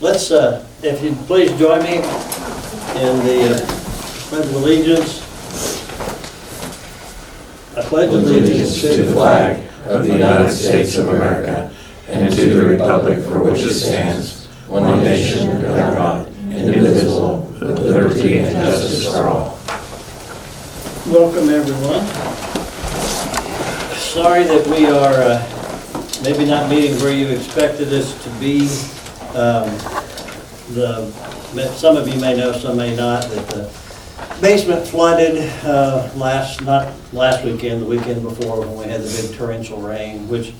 Let's, if you'd please join me in the Pledge of Allegiance. I pledge Allegiance to the flag of the United States of America and to the republic for which it stands, one nation under God, indivisible, with liberty and justice for all. Welcome, everyone. Sorry that we are maybe not meeting where you expected us to be. Some of you may know, some may not, that the basement flooded not last weekend, the weekend before when we had the big torrential rain, which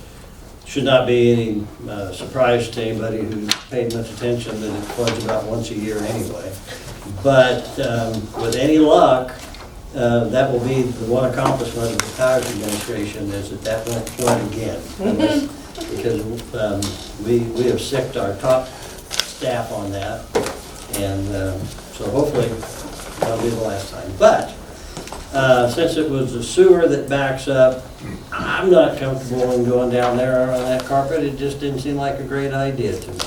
should not be any surprise to anybody who paid much attention that it floods about once a year anyway. But with any luck, that will be the one accomplishment of the Powers administration, is that won't flood again. Because we have sicked our top staff on that, and so hopefully that'll be the last time. But since it was the sewer that backs up, I'm not comfortable in going down there on that carpet. It just didn't seem like a great idea to me.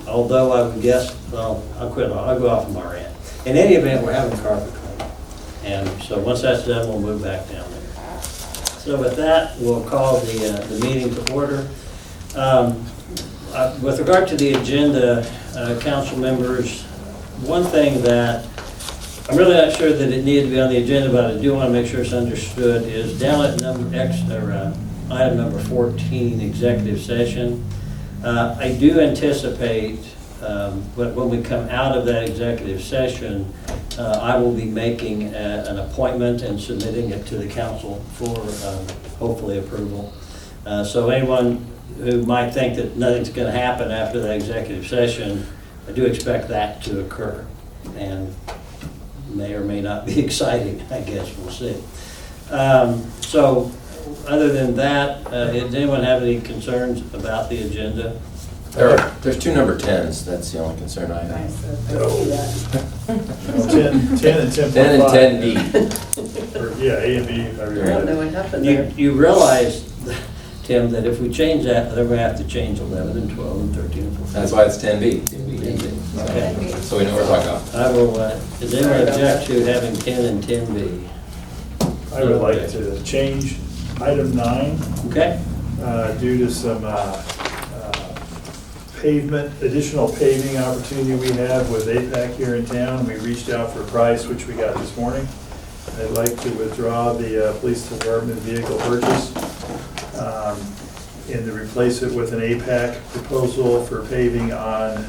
Although I would guess, well, I'll go off of Marion. In any event, we're having carpet cleaning, and so once that's done, we'll move back down there. So with that, we'll call the meeting to order. With regard to the agenda, council members, one thing that I'm really not sure that it needed to be on the agenda, but I do want to make sure it's understood, is down at item number 14, executive session. I do anticipate when we come out of that executive session, I will be making an appointment and submitting it to the council for hopefully approval. So anyone who might think that nothing's going to happen after that executive session, I do expect that to occur, and may or may not be exciting, I guess, we'll see. So other than that, does anyone have any concerns about the agenda? There's two number 10s, that's the only concern I have. 10 and 10.5. 10 and 10B. Yeah, A and B. I don't know what happened there. You realize, Tim, that if we change that, then we're going to have to change 11 and 12 and 13 and 14. That's why it's 10B. Okay. So we know what we're talking about. I will, does anyone object to having 10 and 10B? I would like to change item 9 Okay. due to some additional paving opportunity we have with APAC here in town. We reached out for a price, which we got this morning. I'd like to withdraw the police department vehicle purchase and to replace it with an APAC proposal for paving on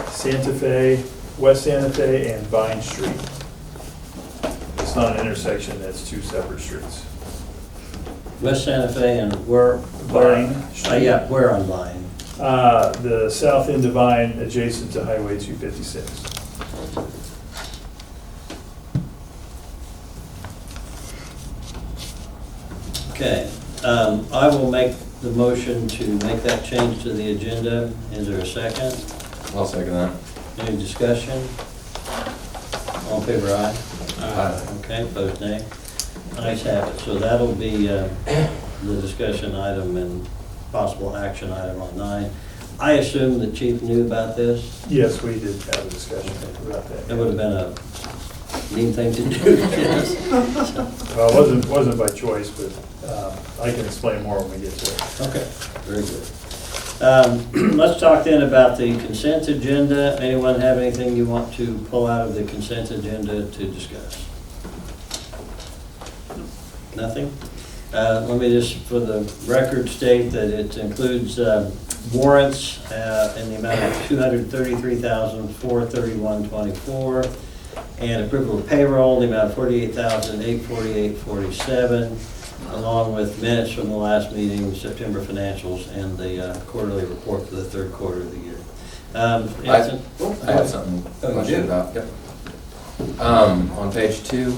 Santa Fe, West Santa Fe and Vine Street. It's not an intersection, that's two separate streets. West Santa Fe and where? Vine Street. Yeah, where on Vine? The south end of Vine, adjacent to Highway 256. Okay, I will make the motion to make that change to the agenda. Is there a second? I'll second that. Any discussion? All in favor, aye? Aye. Okay, opposed, nay? Ayes have it. So that'll be the discussion item and possible action item on 9. I assume the chief knew about this. Yes, we did have a discussion about It that. would have been a mean thing to do. Yes. Well, it wasn't by choice, but I can explain more when we get to it. Okay, very good. Let's talk then about the consent agenda. Anyone have anything you want to pull out of the consent agenda to discuss? Nothing? Let me just, for the record, state that it includes warrants in the amount of $233,431.24, and approval of payroll in the amount of $48,848.47, along with minutes from the last meeting, September financials, and the quarterly report for the third quarter of the year. I have something Oh, you question do? about. Yep. On page 2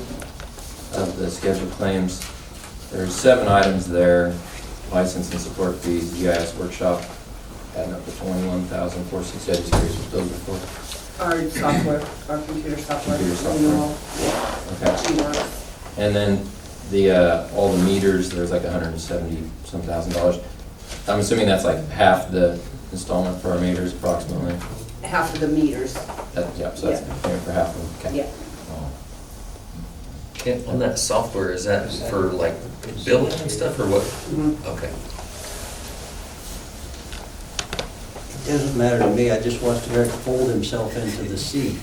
of the scheduled claims, there's 7 items there: license and support fees, EIS workshop, adding up to $21,463. What those are for? Our software, our computer software. Computer software. renewal. Okay. Keywords. And then all the meters, there's like $170,000. I'm assuming that's like half the installment for our meters approximately. half of the meters, Yeah, so that's paying for half of them, okay. yeah. And on that software, is that for like billing and stuff or what? Mhm. Okay. It doesn't matter to me, I just watched Eric fold himself into the seat.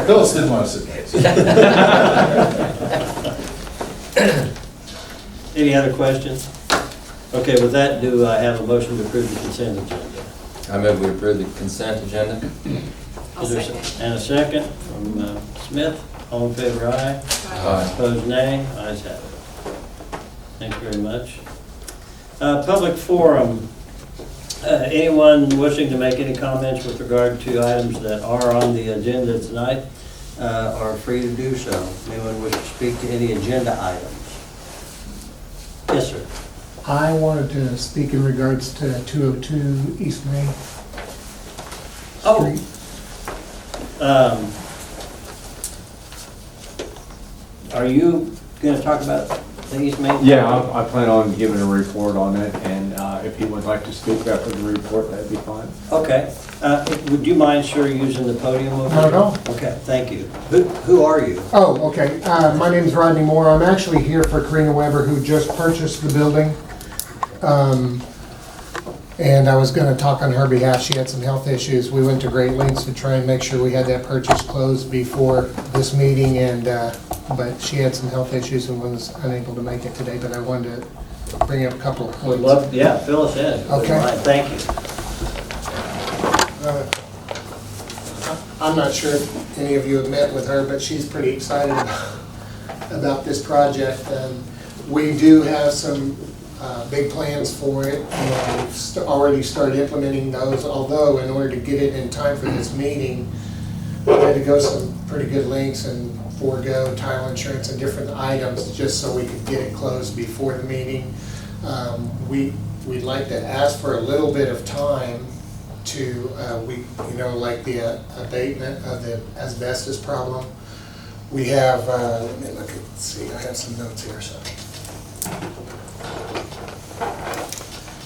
Phyllis didn't want to sit next. Any other questions? Okay, with that, do I have a motion to approve the consent agenda? I move we approve the consent agenda. Is there and a second from Smith. All in favor, aye. Aye. Opposed, nay. Ayes have it. Thank you very much. Public forum. Anyone wishing to make any comments with regard to items that are on the agenda tonight are free to do so. Anyone wish to speak to any agenda items? Yes, sir. I wanted to speak in regards to 202 East Main Oh. Street. Are you going to talk about the East Main? Yeah, I plan on giving a report on it, and if you would like to speak after the report, that'd be fine. Okay. Would you mind, sir, using the podium over Not at there? all. Okay, thank you. Who are you? Oh, okay. My name's Rodney Moore. I'm actually here for Karina Weber, who just purchased the building. And I was going to talk on her behalf. She had some health issues. We went to great lengths to try and make sure we had that purchase closed before this meeting, and but she had some health issues and was unable to make it today. But I wanted to bring up a couple of Would points. love, yeah, fill us in. if you wouldn't Okay. mind. Thank you. I'm not sure if any of you have met with her, but she's pretty excited about this project. We do have some big plans for it, and we've already started implementing those, although in order to get it in time for this meeting, we had to go some pretty good lengths and forego title insurance and different items just so we could get it closed before the meeting. We'd like to ask for a little bit of time to, like the abatement of the asbestos problem. We have, let me look and see, I have some notes here, so.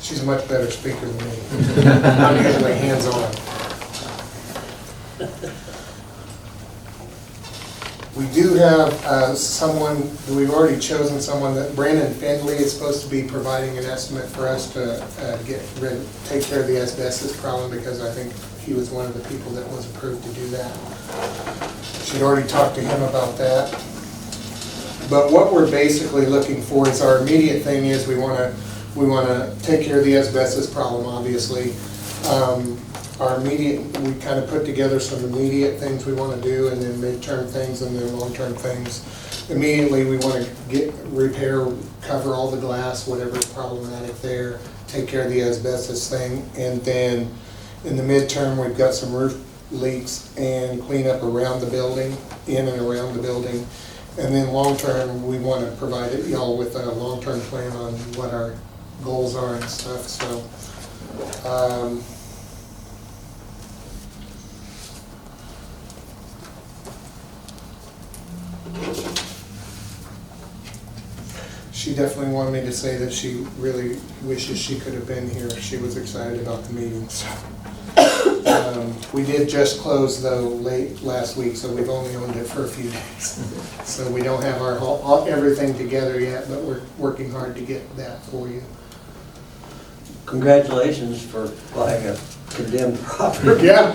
She's a much better speaker than me. I'm usually hands-on. We do have someone, we've already chosen someone, that Brandon Findley is supposed to be providing an estimate for us to take care of the asbestos problem, because I think he was one of the people that was approved to do that. She'd already talked to him about that. But what we're basically looking for is, our immediate thing is we want to take care of the asbestos problem, obviously. We kind of put together some immediate things we want to do, and then midterm things, and then long-term things. Immediately, we want to cover all the glass, whatever's problematic there, take care of the asbestos thing, and then in the midterm, we've got some roof leaks and clean up around the building, in and around the building. And then long-term, we want to provide y'all with a long-term plan on what our goals are and stuff, so. She definitely wanted me to say that she really wishes she could have been here. She was excited about the meeting, so. We did just close though late last week, so we've only owned it for a few days. So we don't have everything together yet, but we're working hard to get that for you. Congratulations for buying a condemned property. Yeah,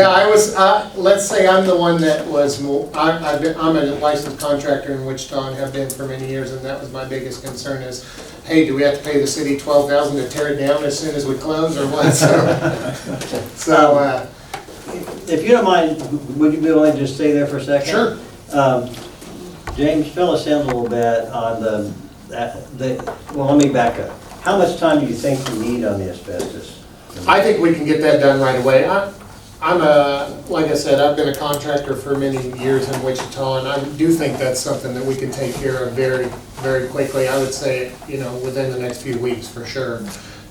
I was, let's say I'm the one that was I'm a licensed contractor in Wichita and have been for many years, and that was my biggest concern is, hey, do we have to pay the city $12,000 to tear it down as soon as we close, or what? So, If you don't mind, would you be willing to just stay there for a second? Sure. James, fill us in a little bit on well, let me back up. How much time do you think you need on the asbestos? I think we can get that done right away. Like I said, I've been a contractor for many years in Wichita, and I do think that's something that we can take care of very, very quickly. I would say, within the next few weeks for sure.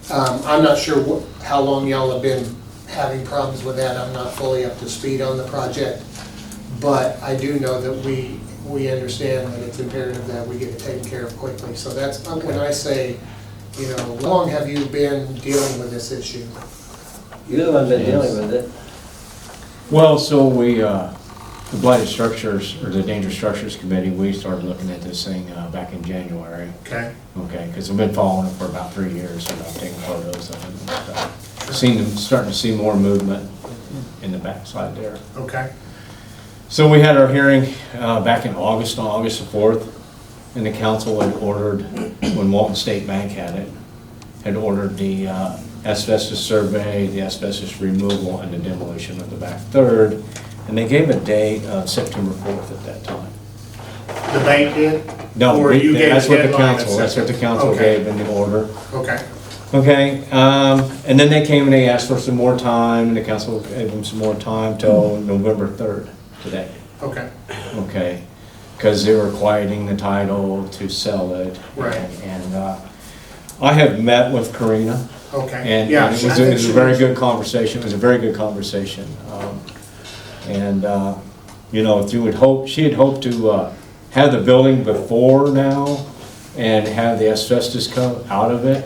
I'm not sure how long y'all have been having problems with that. I'm not fully up to speed on the project, but I do know that we understand that it's imperative that we get it taken care of quickly. So that's when I say, how long have you been dealing with this issue? You're the one been dealing with it. Well, so we, the Blighted Structures, or the Dangerous Structures Committee, we started looking at this thing back in January. Okay. Okay, because I've been following it for about 3 years, and I've taken photos of it and stuff. Starting to see more movement in the backside there. Okay. So we had our hearing back in August, on August the 4th, and the council had ordered, when Walton State Bank had ordered the asbestos survey, the asbestos removal, and the demolition of the back third, and they gave a date of September 4th at that time. The bank did? No, Or you gave that's a what the deadline council, of that's what the September. council Okay. gave in the order. Okay. Okay, and then they came and they asked for some more time, and the council gave them some more time till November 3rd today. Okay. Okay, because they were quieting the title to sell it. Right. And I have met with Karina, Okay. and Yeah, it was I think a she very was- good conversation, it was a very good conversation. And, you know, she had hoped to have the building before now and have the asbestos come out of it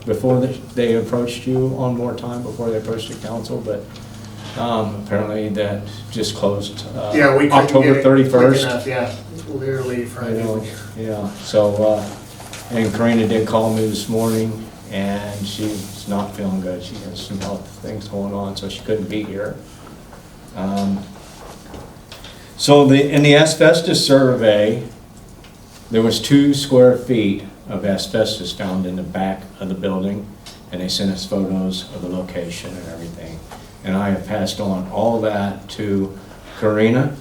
before they approached you on more time, before they approached the council, but apparently that just closed Yeah, we couldn't October get it quick 31st. enough, yeah, literally I Friday. know, yeah, so, and Karina did call me this morning, and she's not feeling good, she has some health things going on, so she couldn't be here. So in the asbestos survey, there was 2 square feet of asbestos found in the back of the building, and they sent us photos of the location and everything. And I have passed on all that to Karina.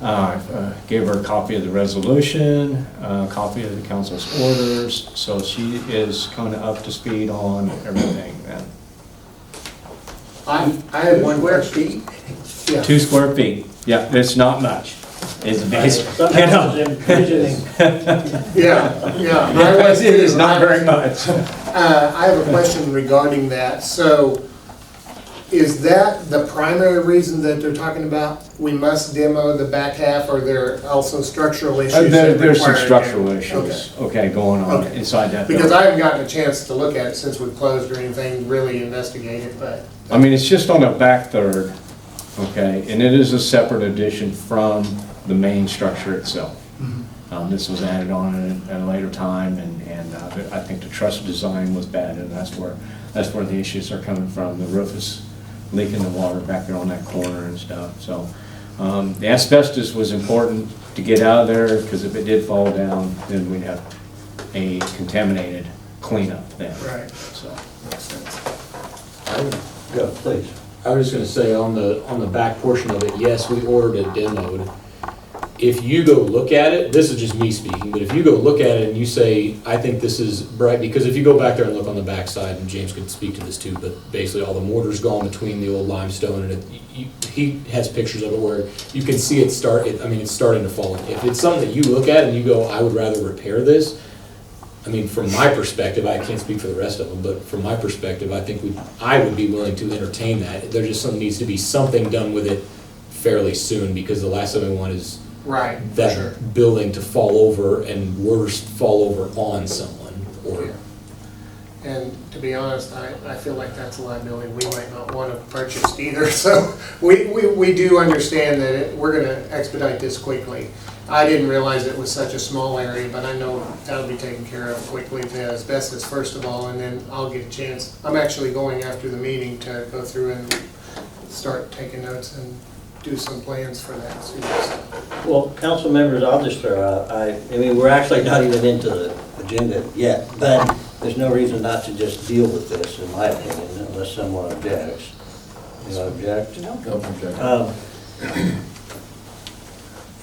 I gave her a copy of the resolution, a copy of the council's orders, so she is kind of up to speed on everything then. I had one question. Yeah. 2 square feet, yeah, it's not much. It's, you know. Sometimes it's envisioning. Yeah. It is not very much. I have a question regarding that. So is that the primary reason that they're talking about? We must demo the back half, or there are also structural issues? that There's some require structural demo? issues, okay, going on Okay. inside that Because building. I haven't gotten a chance to look at it since we've closed or anything, really investigate it, but. I mean, it's just on the back third, okay, and it is a separate addition from the main structure itself. This was added on at a later time, and I think the truss design was bad, and that's where the issues are coming from. The roof is leaking the water back there on that corner and stuff, so. The asbestos was important to get out of there, because if it did fall down, then we'd have a contaminated cleanup then. Right. So, Makes sense. Go, please. I was just gonna say, on the back portion of it, yes, we ordered it demoed. If you go look at it, this is just me speaking, but if you go look at it and you say, I think this is bright, because if you go back there and look on the back side, and James could speak to this too, but basically all the mortar's gone between the old limestone, and he has pictures of it where you can see it's starting to fall. If it's something that you look at and you go, I would rather repair this, I mean, from my perspective, I can't speak for the rest of them, but from my perspective, I would be willing to entertain that. There just needs to be something done with it fairly soon, because the last thing we want is Right, for that sure. building to fall over, and worse, fall over on someone, or, And to be honest, I feel like that's a liability we might not want to purchase either. So we do understand that we're going to expedite this quickly. I didn't realize it was such a small area, but I know that'll be taken care of quickly, the asbestos first of all, and then I'll get a chance. I'm actually going after the meeting to go through and start taking notes and do some plans for that. So, Well, council members, I'll just throw out, I mean, we're actually not even into the agenda yet, but there's no reason not to just deal with this, in my opinion, unless someone objects. You object? No objection.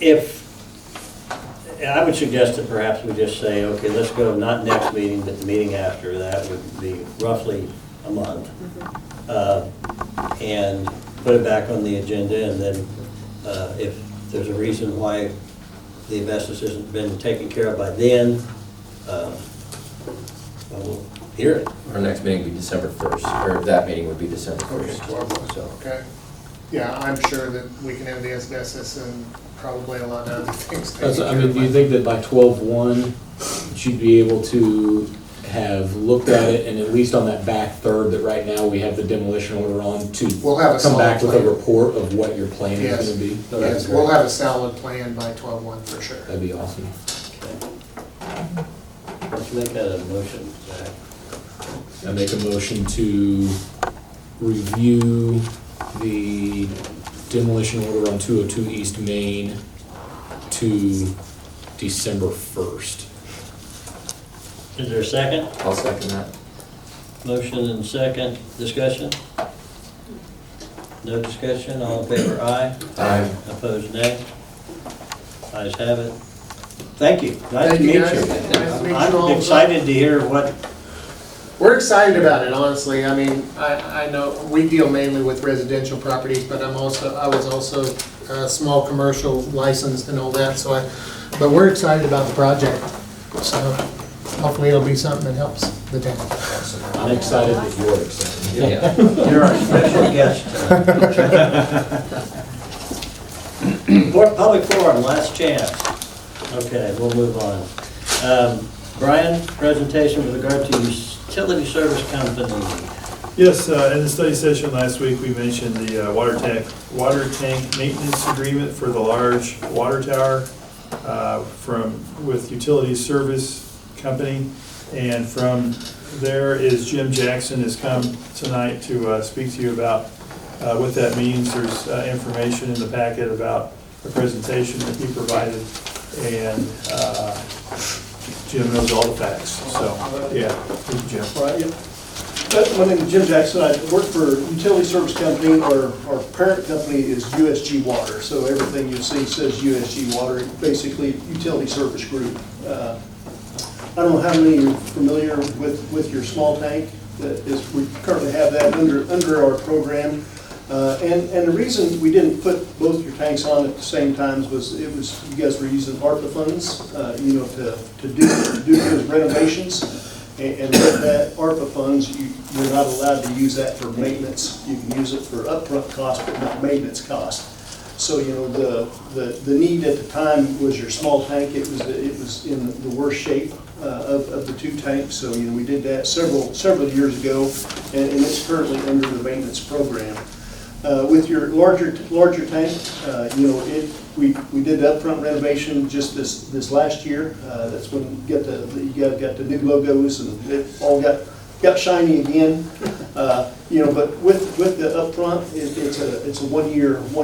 If, I would suggest that perhaps we just say, okay, let's go, not next meeting, but the meeting after that would be roughly a month. And put it back on the agenda, and then if there's a reason why the asbestos hasn't been taken care of by then, we'll hear it. Our next meeting would be December 1st, or that meeting would be December okay, 1st. 12 months, So, okay. Yeah, I'm sure that we can have the asbestos and probably a lot of other things taken care of. do you think that by 12/1, she'd be able to have looked at it, and at least on that back third that right now we have the demolition order on, to We'll have a come back solid with a plan. report of what your plan is Yes. gonna be. Yes, we'll have a solid plan by 12/1 for sure. That'd be awesome. Let's make a motion, Zach. I make a motion to review the demolition order on 202 East Main to December 1st. Is there a second? I'll second that. Motion and second, discussion? No discussion, all in favor, aye. Aye. Opposed, nay. Ayes have it. Thank you, nice Thank to you, meet guys. you. Nice to meet you all. I'm excited to hear what, We're excited about it, honestly. I mean, I know we deal mainly with residential properties, but I was also small commercial licensed and all that, but we're excited about the project. So hopefully it'll be something that helps the town. I'm excited that you're excited. Yeah. you're our special guest. Public forum, last chance. Okay, we'll move on. Brian, presentation with regard to utility service company. Yes, in the study session last week, we mentioned the water tank maintenance agreement for the large water tower with Utility Service Company. And from there is Jim Jackson has come tonight to speak to you about what that means. There's information in the packet about a presentation that he provided, and Jim knows all the facts, so, yeah, thank you, Jim. Right, yep. My name is Jim Jackson. I work for Utility Service Company. Our parent company is USG Water, so everything you see says USG Water, basically Utility Service Group. I don't know how many are familiar with your small tank. That is, we currently have that under our program. And the reason we didn't put both your tanks on at the same time was you guys were using ARPA funds, to do those renovations. And with that ARPA funds, you're not allowed to use that for maintenance. You can use it for upfront cost, but not maintenance cost. So, the need at the time was your small tank. It was in the worst shape of the two tanks. So, we did that several years ago, and it's currently under the maintenance program. With your larger tank, we did the upfront renovation just this last year. That's when you got the new logos, and it all got shiny again. But with the upfront, it's a 1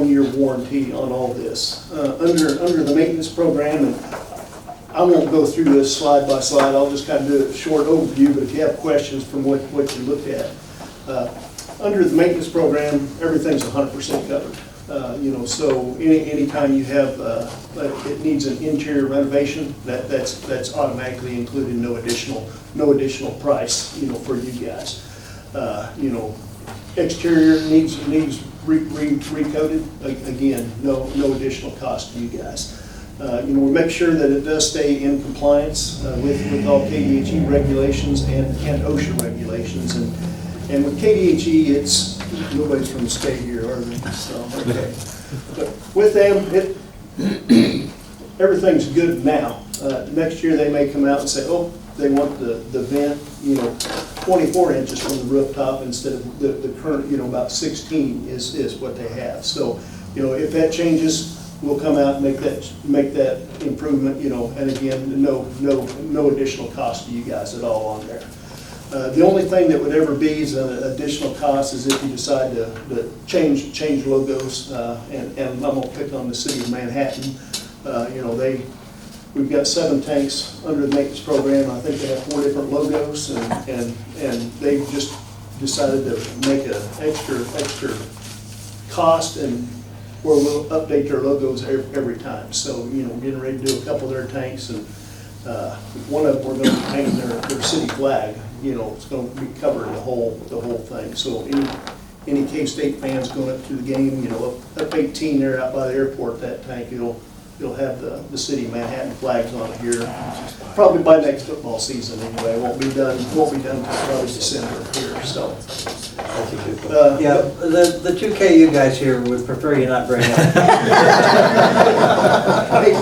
year warranty on all this. Under the maintenance program, and I won't go through this slide by slide. I'll just kind of do a short overview. But if you have questions from what you looked at. Under the maintenance program, everything's 100% covered. So anytime you have, it needs an interior renovation, that's automatically included, no additional price, for you guys. Exterior needs recoated, again, no additional cost to you guys. We make sure that it does stay in compliance with all KDHE regulations and OSHA regulations. And with KDHE, it's, nobody's from the state here, are they? So, okay. But with them, everything's good now. Next year, they may come out and say, oh, they want the vent, 24 inches from the rooftop instead of the current, about 16 is what they have. So, if that changes, we'll come out and make that improvement, and again, no additional cost to you guys at all on there. The only thing that would ever be is an additional cost is if you decide to change logos, and I'm gonna pick on the city of Manhattan. We've got 7 tanks under the maintenance program. I think they have 4 different logos, and they've just decided to make an extra cost, and where we'll update their logos every time. So, getting ready to do a couple of their tanks, and one of them we're going to paint their city flag. It's going to be covering the whole thing. So any K-State fans going up to the game, up 18 there out by the airport, that tank, it'll it'll have the city of Manhattan flags on it here. Probably by next football season anyway. Won't be done until probably December here, so. Yeah, the 2K you guys here would prefer you not bring up. Hey,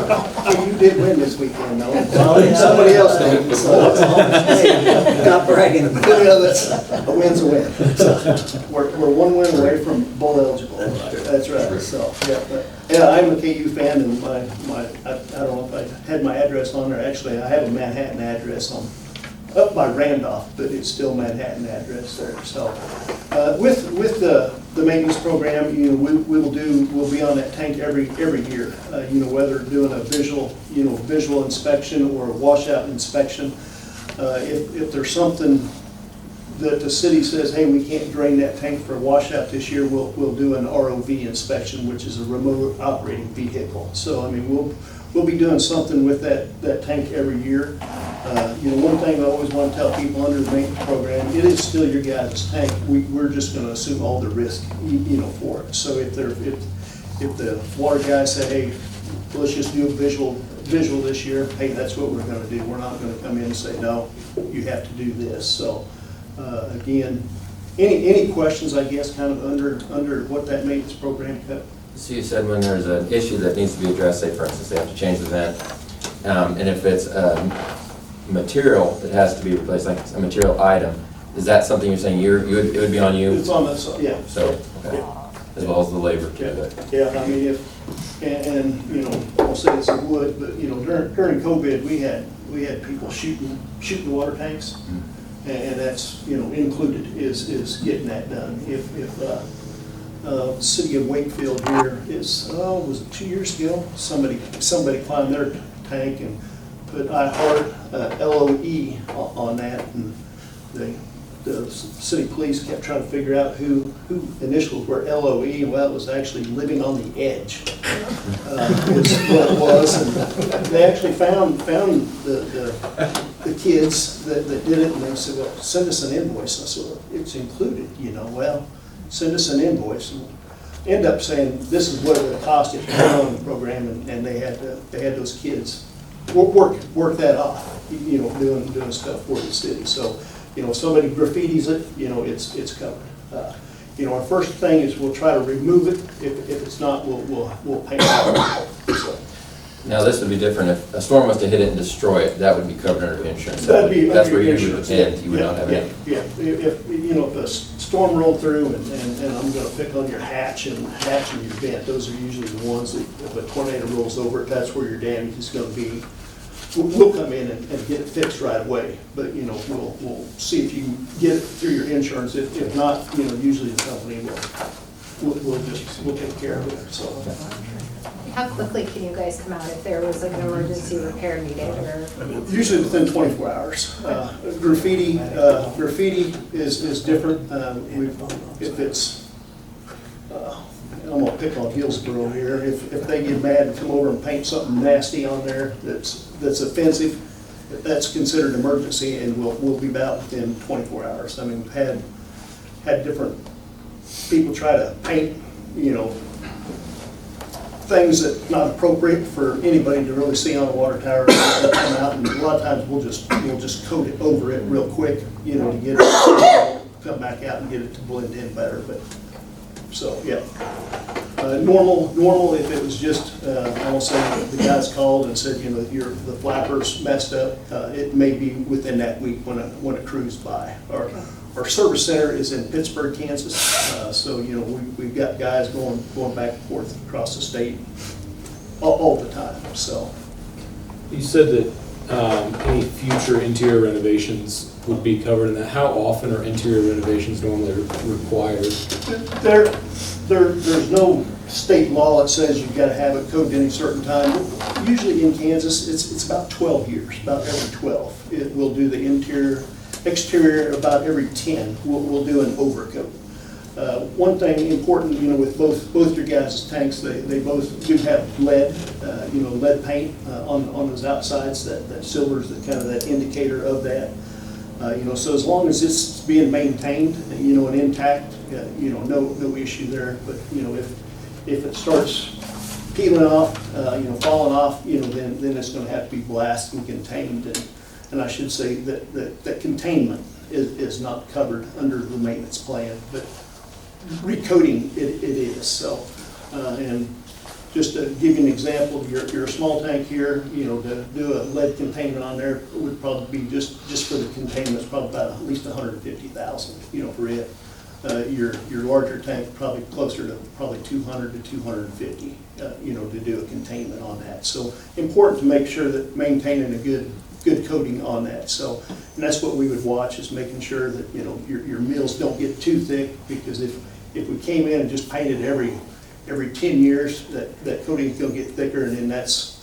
you did win this weekend, though. Well, yeah. Somebody else did. So. Hey, not bragging about it. Yeah, that's, a win's a win. So, we're one win away from bowl eligible. That's right, so, yeah, but, yeah, I'm a KU fan, and I don't know if I had my address on there, actually, I have a Manhattan address up by Randolph, but it's still Manhattan address there, so. With the maintenance program, you know, we'll be on that tank every year, you know, whether doing a visual inspection or a washout inspection. If there's something that the city says, hey, we can't drain that tank for a washout this year, we'll do an ROV inspection, which is a remote operating vehicle. So, I mean, we'll be doing something with that tank every year. You know, one thing I always want to tell people under the maintenance program, it is still your guys' tank. We're just going to assume all the risk, you know, for it. So if the water guys say, hey, let's just do a visual this year, hey, that's what we're going to do. We're not going to come in and say, no, you have to do this. So again, any questions, I guess, kind of under what that maintenance program cut? So you said when there's an issue that needs to be addressed, say for instance, they have to change the vent, and if it's material that has to be replaced, like a material item, is that something you're saying it would be on you? It's on us, yeah. So, okay, as well as the labor to do it. Yeah, I mean, and you know, I'll say this, it would, but you know, during COVID, we had people shooting water tanks, and that's, you know, included is getting that done. If city of Wakefield here was it 2 years ago? Somebody climbed their tank and put I Heart LOE on that, and the city police kept trying to figure out who initials were LOE. Well, it was actually living on the edge, was what it was, and they actually found the kids that did it, and they said, well, send us an invoice. And I said, well, it's included, you know. Well, send us an invoice, and end up saying this is what it would cost if you were on the program, and they had those kids work that off, you know, doing stuff for the city. So, you know, if somebody graffitis it, you know, it's covered. You know, our first thing is we'll try to remove it. If it's not, we'll paint it. So. Now, this would be different. If a storm was to hit it and destroy it, that would be covered under insurance. That'd be That's under where you insurance. would end. You would not have any. Yeah, if you know, if a storm rolled through and I'm gonna pick on your hatch and your vent, those are usually the ones that if a tornado rolls over it, that's where your damage is gonna be. We'll come in and get it fixed right away, but you know, we'll see if you can get it through your insurance. If not, you know, usually the company we'll take care of it, so. How quickly can you guys come out if there was like an emergency repair needed, or? Usually within 24 hours. Graffiti is different. If it's, I'm gonna pick on Hillsborough here. If they get mad and come over and paint something nasty on there that's offensive, that's considered emergency, and we'll be about within 24 hours. I mean, we've had different people try to paint, you know, things that not appropriate for anybody to really see on a water tower that come out, and a lot of times we'll just coat it over it real quick, you know, to get it come back out and get it to blend in better. But so yeah, normal if it was just I will say the guys called and said, you know, the flappers messed up, it may be within that week when a crew's by. Our service center is in Pittsburgh, Kansas, so you know we've got guys going back and forth across the state all the time. So You said that any future interior renovations would be covered in that. How often are interior renovations normally required? There's no state law that says you've got to have it coded any certain time. Usually in Kansas, it's about 12 years, about every 12. We'll do the interior. Exterior, about every 10, we'll do an overcoat. One thing important, you know, with both your guys' tanks, they both do have lead, you know, lead paint on those outsides. That silver is the kind of that indicator of that. You know, so as long as it's being maintained, you know, and intact, you know, no issue there. But you know, if it starts peeling off, falling off, then it's gonna have to be blasted and contained. And I should say that containment is not covered under the maintenance plan, but recoating it is, so. And just to give you an example, your small tank here, to do a lead containment on there would probably be just for the containment, it's probably about at least 150,000, for it. Your larger tank, probably closer to probably 200 to 250, to do a containment on that. So important to make sure that maintaining a good coating on that. So, and that's what we would watch, is making sure that, your mills don't get too thick, because if we came in and just painted every 10 years, that coating's gonna get thicker, and then that's,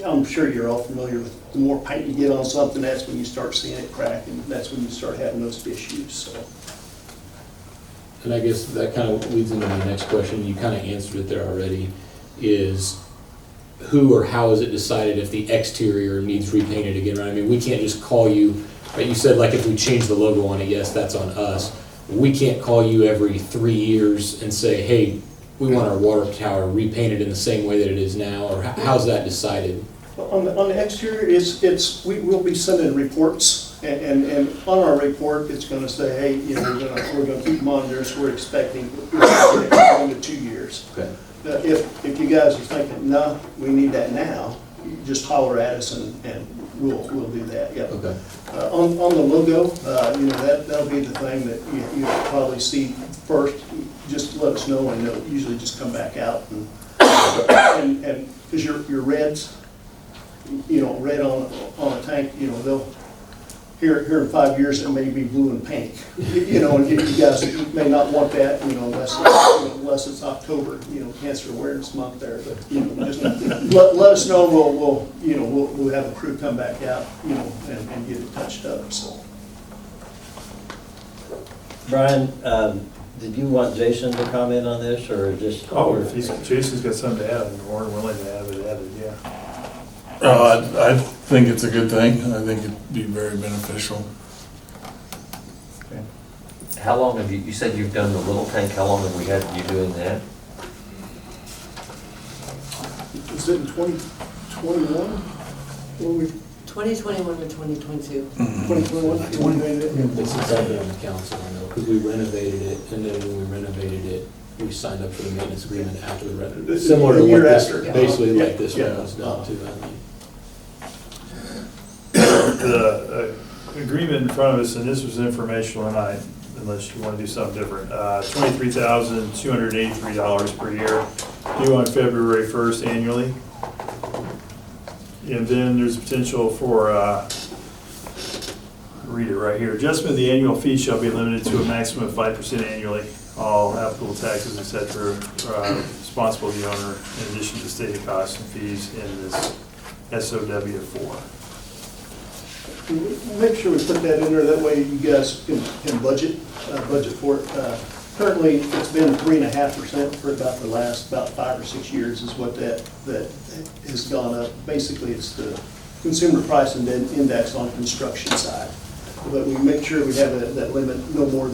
I'm sure you're all familiar with, the more paint you get on something, that's when you start seeing it crack, and that's when you start having those issues, so. And I guess that kind of leads into my next question, you kind of answered it there already, is who or how is it decided if the exterior needs repainted again, right? I mean, we can't just call you, right, you said like if we change the logo on it, yes, that's on us. We can't call you every 3 years and say, hey, we want our water tower repainted in the same way that it is now, or how's that decided? On the exterior, we will be sending reports, and on our report, it's gonna say, hey, we're gonna keep monitors, we're expecting 1 to 2 years. Okay. If you guys are thinking, no, we need that now, you just holler at us and we'll do that, yep. Okay. On the logo, that'll be the thing that you'll probably see first. Just let us know, and they'll usually just come back out and because your reds, red on a tank, they'll here in 5 years it may be blue and pink, and you guys may not want that, unless it's October, Cancer Awareness Month there. But just let us know. We'll have a crew come back out, and get it touched up. So, Brian, did you want Jason to comment on this, or just? If Jason's got something to add, I'm more than willing to have it added, yeah. I think it's a good thing. I think it'd be very beneficial. How long have you said you've done the little tank, how long have we had you doing that? is it in 2021? 2021 to 2022. 2021? Since I've been on the council, I know, because we renovated it, and then when we renovated it, we signed up for the maintenance agreement after the renovation. Similar to The year what this, after. basically Yeah, like this yeah. one was done too, I think. The agreement in front of us, and this was informational tonight, unless you want to do something different, $23,283 per year, due on February 1st annually. And then there's potential for, read it right here, adjustment of the annual fee shall be limited to a maximum of 5% annually. All applicable taxes, et cetera, responsible to the owner, in addition to stated costs and fees in this SOW 4. Make sure we put that in there, that way you guys can budget for it. Currently, it's been 3.5% for about the last 5 or 6 years is what that has gone up. Basically, it's the consumer price index on construction side. But we make sure we have that limit no more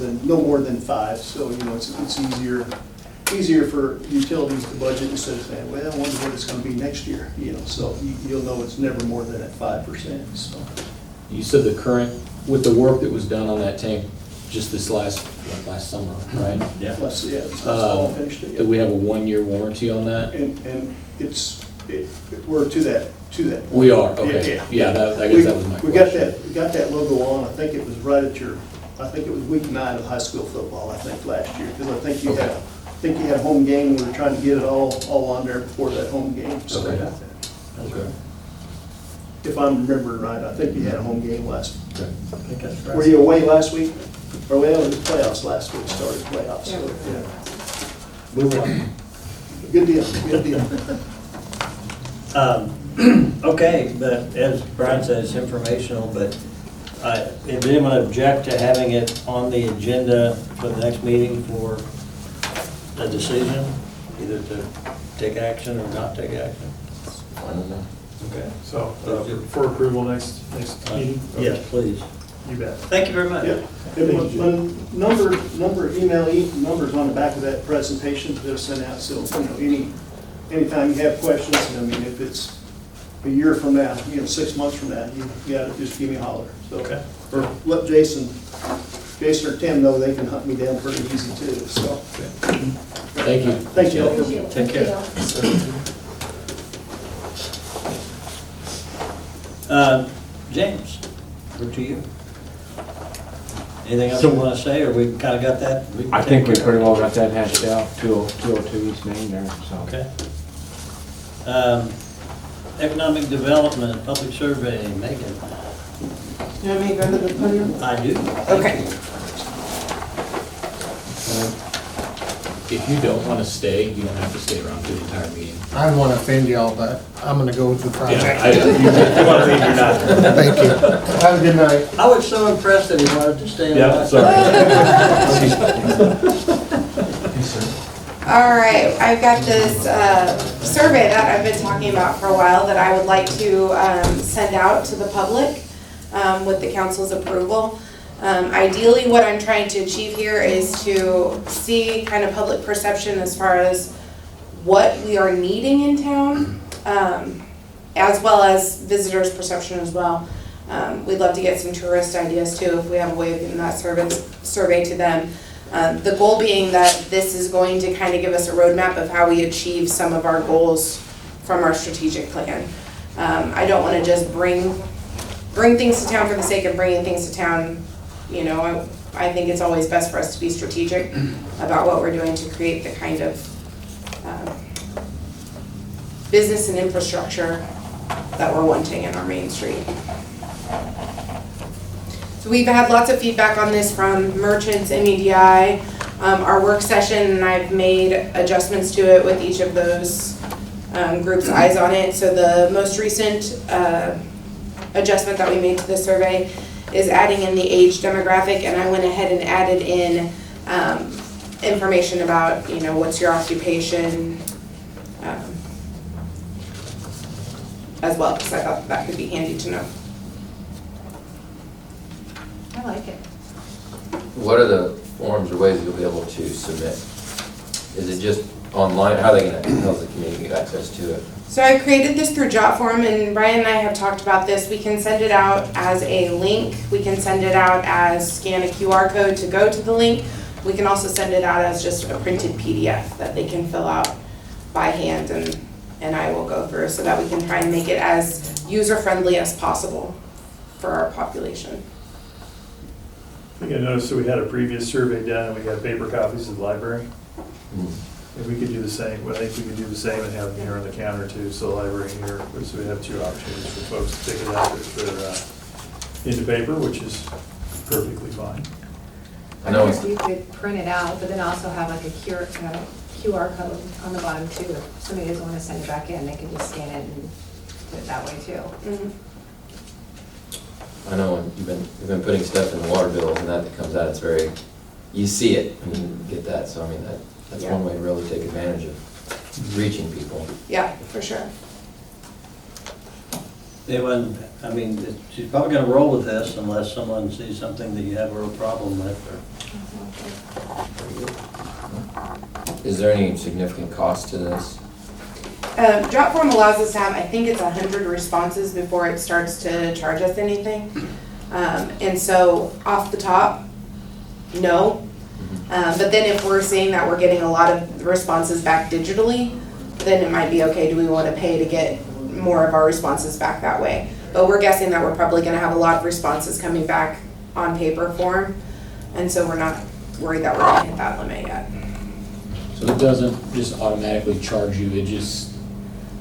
than 5. So it's easier for utilities to budget instead of saying, well, I wonder what it's going to be next year. So you'll know it's never more than at 5%. So. You said the current, with the work that was done on that tank just this last summer, right? Yeah. It's all finished it. Do we have a 1-year warranty on that? And we're to that point. We are, okay. Yeah, I guess that was my We question. got that logo on, I think it was right at I think it was week 9 of high school football, I think, last year. Because I think you had a home game, we were trying to get it all on there before that home game. So Okay. we got that. Okay. If I'm remembering right, I think you had a home game last week. Okay. I think that's right. Were you away last week? Or well, it was playoffs last week, started playoffs. So, yeah. We won. Good deal, good deal. Okay, but as Brian said, it's informational, but if anyone object to having it on the agenda for the next meeting for a decision, either to take action or not take action? Fine with me. Okay. So, for approval next meeting? Yes, please. You bet. Thank you very much. Yeah. Number email numbers on the back of that presentation that was sent out, so, any anytime you have questions, I mean, if it's a year from now, 6 months from now, you gotta just give me a holler, so. Okay. Or let Jason or Tim know they can hunt me down pretty easy too, so. Thank you. Thank you. Take care. James, over to you. Anything else you want to say, or we kind of got that? We can I take think we care of pretty it. well got that hashed out, 202 East Main there, so. Okay. Economic Development, Public Survey, Megan. You want me to go to the podium? I do. Okay. If you don't want to stay, you don't have to stay around for the entire meeting. I don't want to offend y'all, but I'm going to go with the project. You want to leave, you're not. Thank you. Have a good night. I was so impressed that he wanted to stay on. Yeah, sorry. All right, I've got this survey that I've been talking about for a while that I would like to send out to the public with the council's approval. Ideally, what I'm trying to achieve here is to see kind of public perception as far as what we are needing in town, as well as visitors' perception as well. We'd love to get some tourist ideas too, if we have a way of getting that survey to them. The goal being that this is going to kind of give us a roadmap of how we achieve some of our goals from our strategic plan. I don't want to just bring things to town for the sake of bringing things to town. I think it's always best for us to be strategic about what we're doing to create the kind of business and infrastructure that we're wanting in our main street. So we've had lots of feedback on this from merchants, MEDI, our work session, and I've made adjustments to it with each of those groups' eyes on it. So the most recent adjustment that we made to the survey is adding in the age demographic, and I went ahead and added in information about, what's your occupation, as well, because I thought that could be handy to know. I like it. What are the forms or ways you'll be able to submit? Is it just online? How are they gonna, how's the community get access to it? So I created this through Jotform, and Brian and I have talked about this. We can send it out as a link. We can send it out as scan a QR code to go to the link. We can also send it out as just a printed PDF that they can fill out by hand, and I will go through so that we can try and make it as user-friendly as possible for our population. I think I noticed that we had a previous survey done and we had paper copies at the library. If we could do the same, I think we could do the same and have them here on the counter too, so the library here, so we have two options for folks to pick it up if they're into paper, which is perfectly fine. I know wonder if you could print it out, but then also have like a QR code on the bottom too. If somebody doesn't want to send it back in, they can just scan it and do it that way too. Mm-hmm. I know when you've been putting stuff in the water bills and that comes out, it's very, you see it and you get that, so I mean, that's Yeah. one way to really take advantage of reaching people. Yeah, for sure. Anyone, she's probably gonna roll with this unless someone sees something that you have a real problem with, or. Is there any significant cost to this? Jotform allows us to have, I think it's 100 responses before it starts to charge us anything. And so off the top, no. But then if we're seeing that we're getting a lot of responses back digitally, then it might be, okay, do we want to pay to get more of our responses back that way? But we're guessing that we're probably going to have a lot of responses coming back on paper form. And so we're not worried that we're going to hit that limit yet. So it doesn't just automatically charge you, it just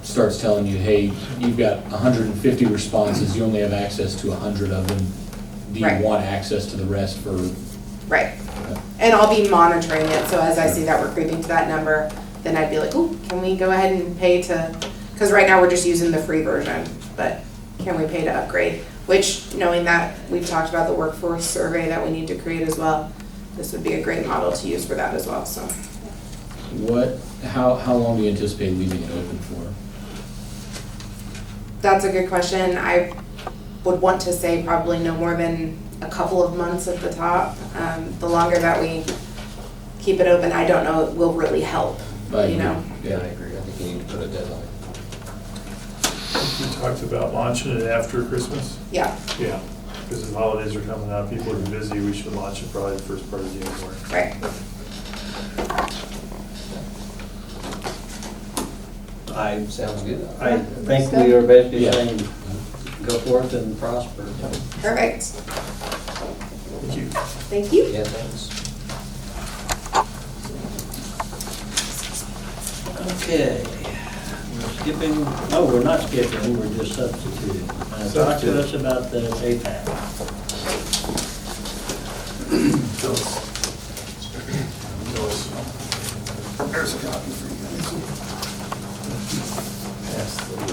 starts telling you, hey, you've got 150 responses, you only have access to 100 of them. Do you Right. want access to the rest for? Right. And I'll be monitoring it, so as I see that we're creeping to that number, then I'd be like, ooh, can we go ahead and pay to, because right now we're just using the free version, but can we pay to upgrade? Which, knowing that we've talked about the workforce survey that we need to create as well, this would be a great model to use for that as well, so. How long do you anticipate leaving it open for? That's a good question. I would want to say probably no more than a couple of months at the top. The longer that we keep it open, I don't know, it will really help you know. Yeah, I agree. I think you need to put a deadline. We talked about launching it after Christmas. Yeah, Yeah, because the holidays are coming up, people are busy, we should launch it probably the first part of January. right. Sounds good. I think we are basically Yeah. saying, go forth and prosper. Perfect. Thank you. Thank you. Yeah, thanks. Okay. We're skipping, no, we're not skipping, we're just substituting. Talk to us about the APAC. There's a copy for you guys. Pass the-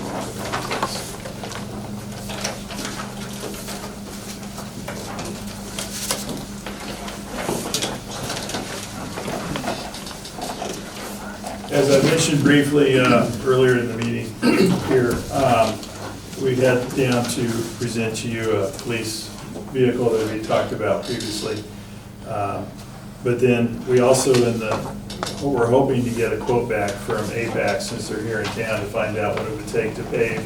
As I mentioned briefly earlier in the meeting here, we had down to present to you a police vehicle that we talked about previously. But then we also we're hoping to get a quote back from APAC since they're here in town to find out what it would take to pave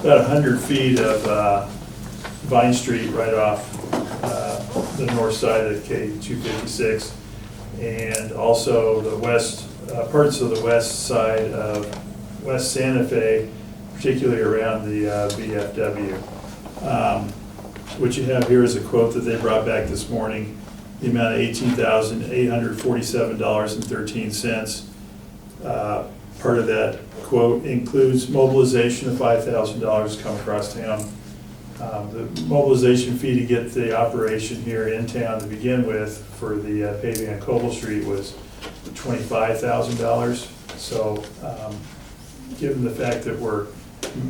about 100 feet of Vine Street right off the north side of K256, and also the parts of the west side of West Santa Fe, particularly around the VFW. What you have here is a quote that they brought back this morning, the amount of $18,847.13. Part of that quote includes mobilization of $5,000 to come across town. The mobilization fee to get the operation here in town to begin with for the paving on Coble Street was $25,000. So given the fact that we're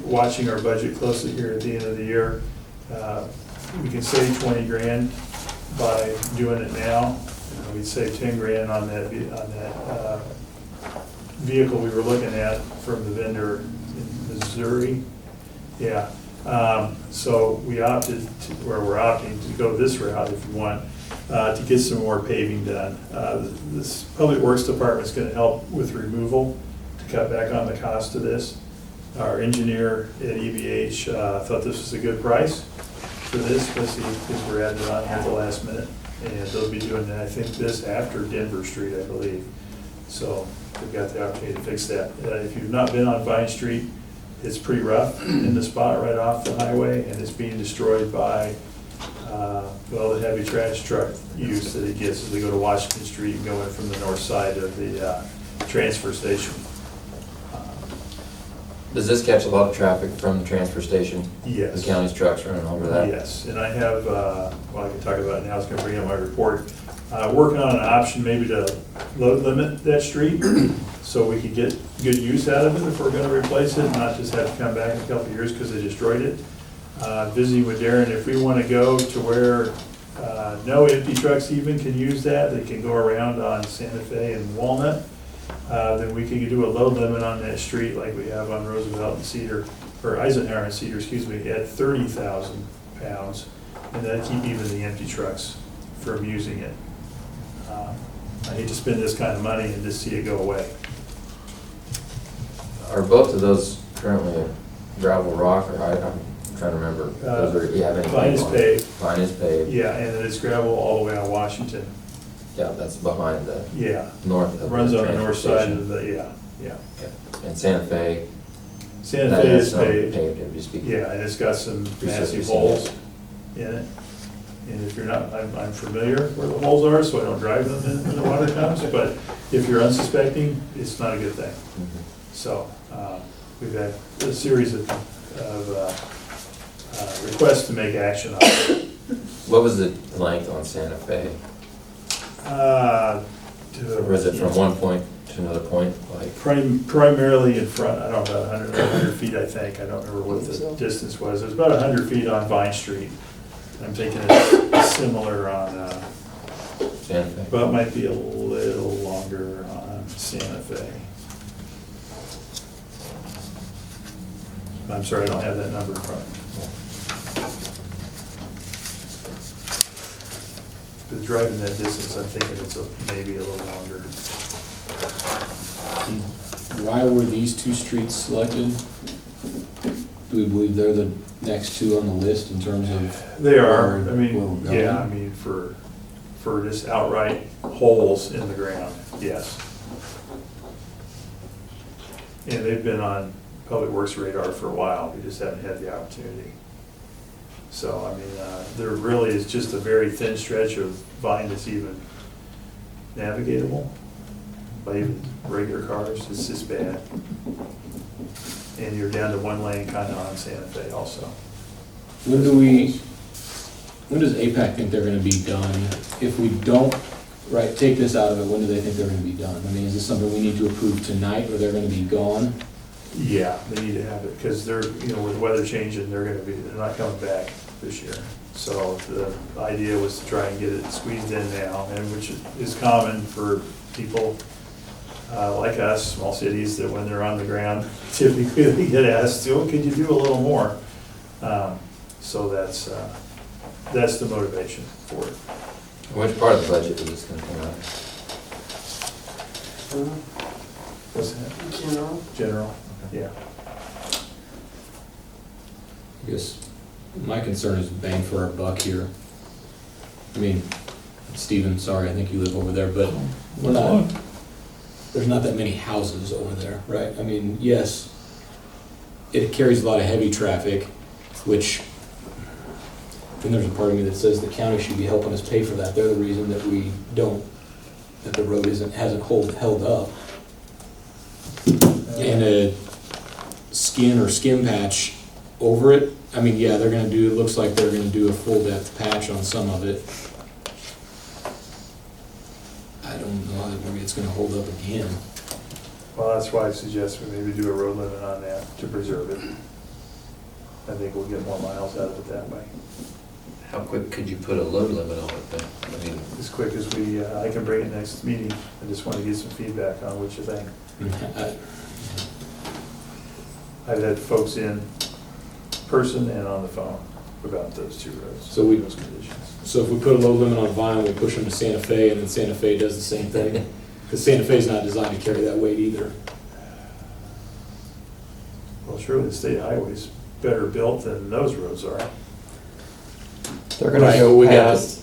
watching our budget closely here at the end of the year, we can save 20 grand by doing it now. We'd save 10 grand on that vehicle we were looking at from the vendor in Missouri. Yeah. So we're opting to go this route if you want, to get some more paving done. This Public Works Department is going to help with removal to cut back on the cost of this. Our engineer at EBH thought this was a good price for this, especially because we're adding it on at the last minute. And they'll be doing, I think, this after Denver Street, I believe. So we've got the opportunity to fix that. If you've not been on Vine Street, it's pretty rough in the spot right off the highway, and it's being destroyed by the heavy trash truck use that it gets as they go to Washington Street and go in from the north side of the transfer station. Does this catch a lot of traffic from the transfer station? Yes. The county's trucks running over that? Yes, and I have, well, I can talk about it now, I was gonna bring up my report. Working on an option maybe to load limit that street, so we could get good use out of it if we're gonna replace it, not just have to come back in a couple of years because they destroyed it. Visiting with Darren, if we wanna go to where no empty trucks even can use that, they can go around on Santa Fe and Walnut, then we can do a load limit on that street like we have on Roosevelt and Cedar, or Eisenhower and Cedar, excuse me, at 30,000 pounds, and that'd keep even the empty trucks from using it. I hate to spend this kind of money and just see it go away. Are both of those currently gravel rock, or I'm trying to remember, those are, you have any? Vine is paved. Vine is paved, Yeah, and then it's gravel all the way on Washington. yeah, that's behind the Yeah, north of it the runs on the transfer north side station. of the, yeah. Okay. And Santa Fe, Santa that Fe has is some paved. paved, if you speak. Yeah, and it's got some massive Precipitous. holes in it. And if you're not, I'm familiar where the holes are, so I don't drive them in when the water comes, but if you're unsuspecting, it's not a good thing. Mhm. So, we've had a series of requests to make action on it. What was the length on Santa Fe? Or was it from one point to another point, like? Primarily in front, I don't know, about 100 feet, I think. I don't remember what the distance was. It was about 100 feet on Vine Street. I'm thinking it's similar on, Santa Fe? but it might be a little longer on Santa Fe. I'm sorry, I don't have that number in front of me. But driving that distance, I'm thinking it's maybe a little longer. why were these two streets selected? Do we believe they're the next two on the list in terms of? They are, where- I where we're mean, going? yeah, I mean, for just outright holes in the ground, yes. And they've been on Public Works radar for a while, we just haven't had the opportunity. So, I mean, there really is just a very thin stretch of Vine that's even navigatable by even regular cars, it's just bad. And you're down to one lane kind of on Santa Fe also. When does APAC think they're gonna be done? If we don't, right, take this out of it, when do they think they're gonna be done? I mean, is this something we need to approve tonight, or they're gonna be gone? Yeah, they need to have it, because they're, you know, with the weather changing, they're not coming back this year. So the idea was to try and get it squeezed in now, and which is common for people like us, small cities, that when they're on the ground, typically they get asked, oh, could you do a little more? So that's the motivation for it. Which part of the budget is this gonna come out? What's that? General. General, yeah. I guess my concern is bang for our buck here. I mean, Stephen, sorry, I think you live over there, but we're not, there's not that many houses over there, right? I mean, yes, it carries a lot of heavy traffic, which, then there's a part of me that says the county should be helping us pay for that. They're the reason that we don't, that the road hasn't held up. And a skin or skim patch over it, I mean, yeah, they're gonna do, it looks like they're gonna do a full depth patch on some of it. I don't know that maybe it's gonna hold up again. Well, that's why I suggest we maybe do a road limit on that to preserve it. I think we'll get more miles out of it that way. How quick could you put a load limit on it then? I mean, As quick as I can bring it next meeting. I just want to get some feedback on what you think. I've had folks in person and on the phone about those two roads. So we- those conditions. So if we put a load limit on Vine, we push them to Santa Fe, and then Santa Fe does the same thing? Because Santa Fe's not designed to carry that weight either. Well, surely the state highway's better built than those roads are. They're gonna Right, go we got- past,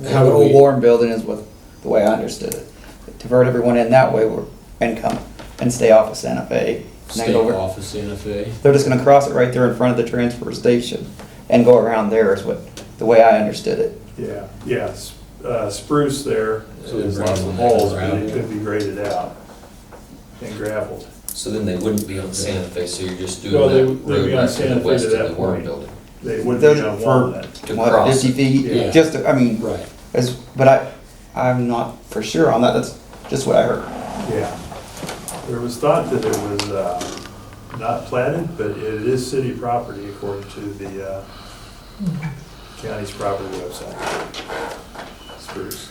the how would old we- Warren building is what, the way I understood it. Divert everyone in that way and come, and stay off of Santa Fe. and then Stay go over- off of Santa Fe. They're just gonna cross it right there in front of the transfer station and go around there is what, the way I understood it. Yeah, spruce there, So there's then lots bring of them holes, back but it around. could be graded out and gravelled. so then they wouldn't be on Santa Fe, so you're just Well, doing that they'd be road on left to Santa the Fe west to of that the Warren point. building. They wouldn't They're be on for- Walnut. To What, cross 50 it. feet? Yeah. Just, I mean, Right. but I'm not for sure on that. That's just what I heard. Yeah. There was thought that it was not platted, but it is city property according to the county's property website. Spruce.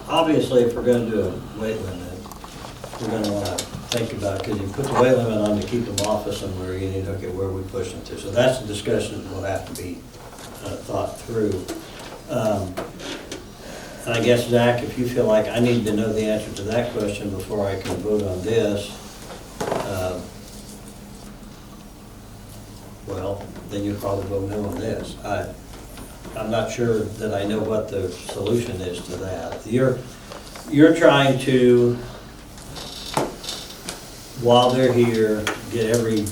Obviously, if we're gonna do a weight limit, we're gonna wanna think about, because you put the weight limit on to keep them off of somewhere, you need to look at where we push them to. So that's a discussion that will have to be thought through. And I guess, Zach, if you feel like I need to know the answer to that question before I can vote on this, well, then you'll probably vote no on this. I'm not sure that I know what the solution is to that. You're trying to, while they're here, get every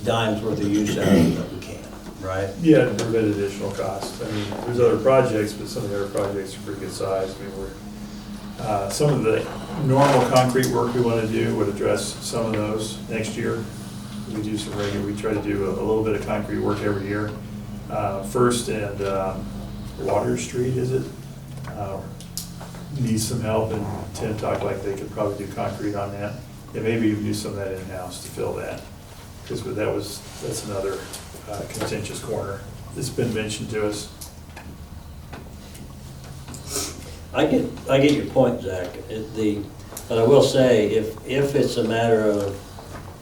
dime's worth of use out of it that we can, right? Yeah, to prevent additional costs. I mean, there's other projects, but some of the other projects are pretty good size. I mean, some of the normal concrete work we want to do would address some of those next year. We do some we try to do a little bit of concrete work every year. First and Water Street, is it? Needs some help, and Tim talked like they could probably do concrete on that. And maybe even do some of that in-house to fill that. Because that's another contentious corner that's been mentioned to us. I get your point, Zach. But I will say, if it's a matter of,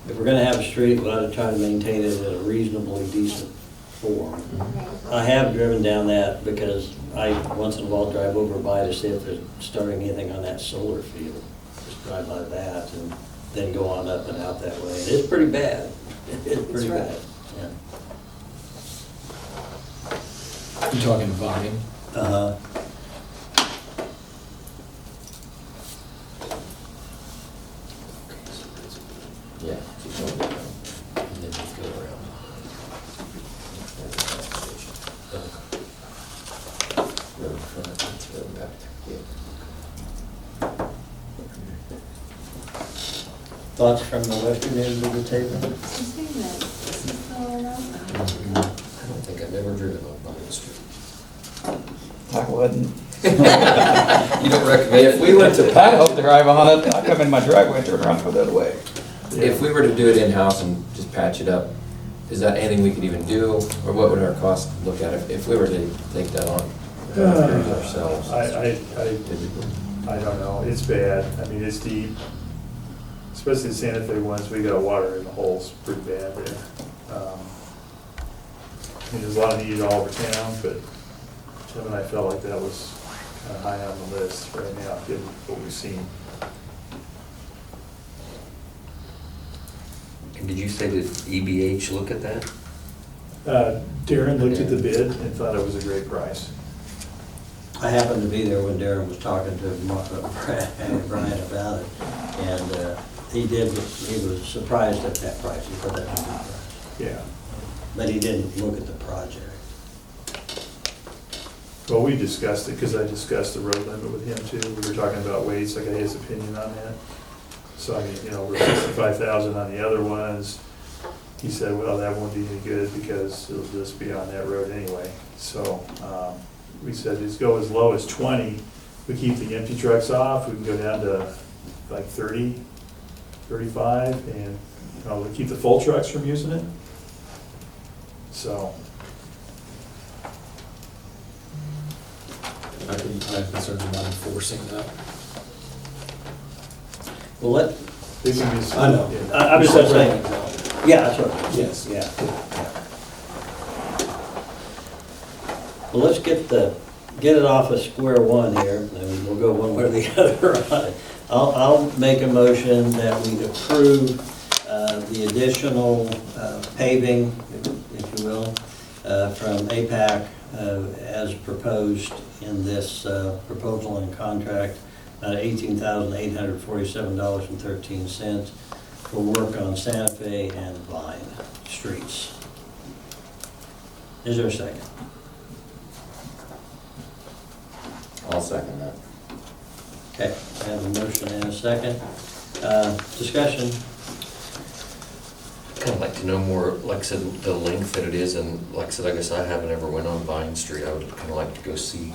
if we're gonna have a street, we ought to try to maintain it at a reasonably decent form. I have driven down that because I once in a while drive over by to see if they're starting anything on that solar field. Just drive by that and then go on up and out that way. It's pretty bad. It's pretty rough. bad, yeah. You talking volume? Uh-huh. Yeah. keep going down. And then just go around. Road front, it's road back. Yeah. Thoughts from the western end of the table? I don't think I've ever driven on Vine Street. I wouldn't. You don't recommend, if we went to, I hope to drive on it, I come in my driveway, turn around, go the other way. if we were to do it in-house and just patch it up, is that anything we could even do? Or what would our cost look at if we were to take that on ourselves? I don't know, it's bad, I mean, it's deep. Especially the Santa Fe ones, we got water in the holes pretty bad there. I mean, there's a lot of need all over town, but Tim and I felt like that was kind of high on the list right now, given what we've seen. And did you say that EBH look at that? Darren looked at the bid and thought it was a great price. I happened to be there when Darren was talking to Brian about it, and he was surprised at that price, he thought that was a good price. Yeah. But he didn't look at the project. Well, we discussed it, because I discussed the road limit with him too. We were talking about weights, I got his opinion on that. So I mean, you know, we're 65,000 on the other ones. He said, well, that won't be any good because it'll just be on that road anyway. So we said, just go as low as 20. We keep the empty trucks off, we can go down to like 30, 35, and we keep the full trucks from using it. So. I have concerns about enforcing that. Well, They can use. I know, I'm just saying, yeah, that's what, Yes. yeah. Well, let's get it off of square one here, and we'll go one way or the other on it. I'll make a motion that we approve the additional paving, if you will, from APAC as proposed in this proposal and contract, $18,847.13 for work on Santa Fe and Vine streets. Is there a second? I'll second that. Okay, I have a motion and a second. Discussion. Kind of like to know more, like I said, the length that it is, and like I said, I guess I haven't ever went on Vine Street. I would kind of like to go see.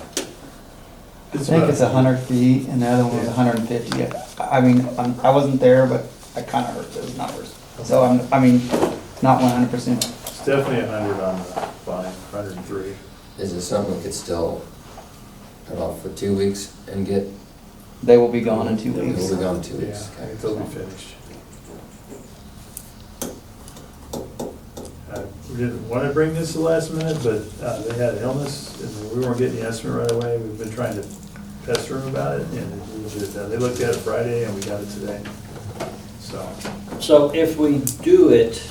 I think it's 100 feet and the other one was 150. I mean, I wasn't there, but I kind of heard those numbers. So I mean, not 100%. It's definitely 100 on the Vine, 103. Is it something we could still put off for 2 weeks and get? They will be gone in 2 weeks. We'll be gone in 2 Yeah, weeks. I think they'll be finished. We didn't want to bring this the last minute, but they had illness and we weren't getting the estimate right away. We've been trying to pester them about it, and they looked at it Friday and we got it today. So if we do it,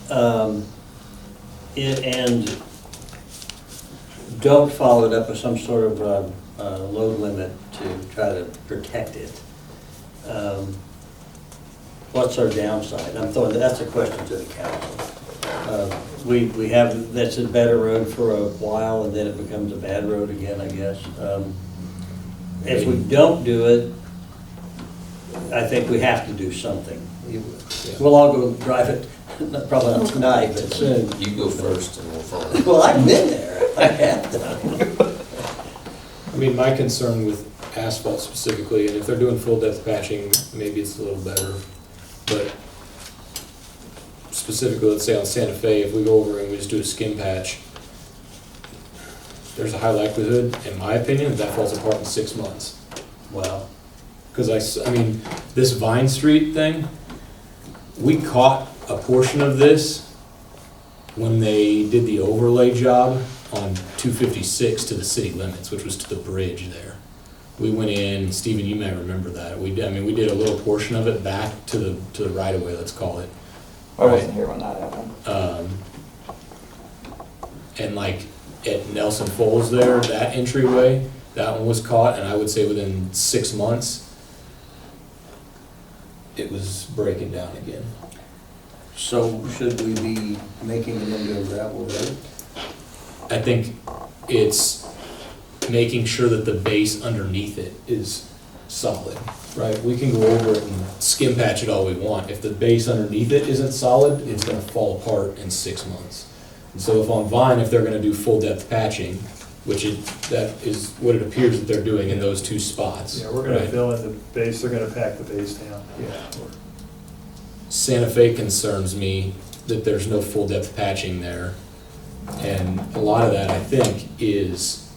and don't follow it up with some sort of load limit to try to protect it, what's our downside? That's a question to the council. We have, that's a better road for a while, and then it becomes a bad road again, I guess. If we don't do it, I think we have to do something. We'll all go drive it, probably not tonight, but soon. You go first and we'll follow. Well, I've been there, I have done. I mean, my concern with asphalt specifically, and if they're doing full depth patching, maybe it's a little better, but specifically, let's say on Santa Fe, if we go over and we just do a skim patch, there's a high likelihood, in my opinion, that falls apart in 6 months. Wow. Because I mean, this Vine Street thing, we caught a portion of this when they did the overlay job on 256 to the city limits, which was to the bridge there. We went in, Stephen, you may remember that. We did a little portion of it back to the right of way, let's call it. I wasn't here when that happened. And like at Nelson Falls there, that entryway, that one was caught, and I would say within 6 months, it was breaking down again. So should we be making it into a gravel road? I think it's making sure that the base underneath it is solid, right? We can go over it and skim patch it all we want. If the base underneath it isn't solid, it's gonna fall apart in 6 months. And so if on Vine, if they're gonna do full depth patching, that is what it appears that they're doing in those two spots. Yeah, we're gonna right? fill in the base, they're gonna pack the base down. Yeah. Santa Fe concerns me that there's no full depth patching there. And a lot of that, I think, is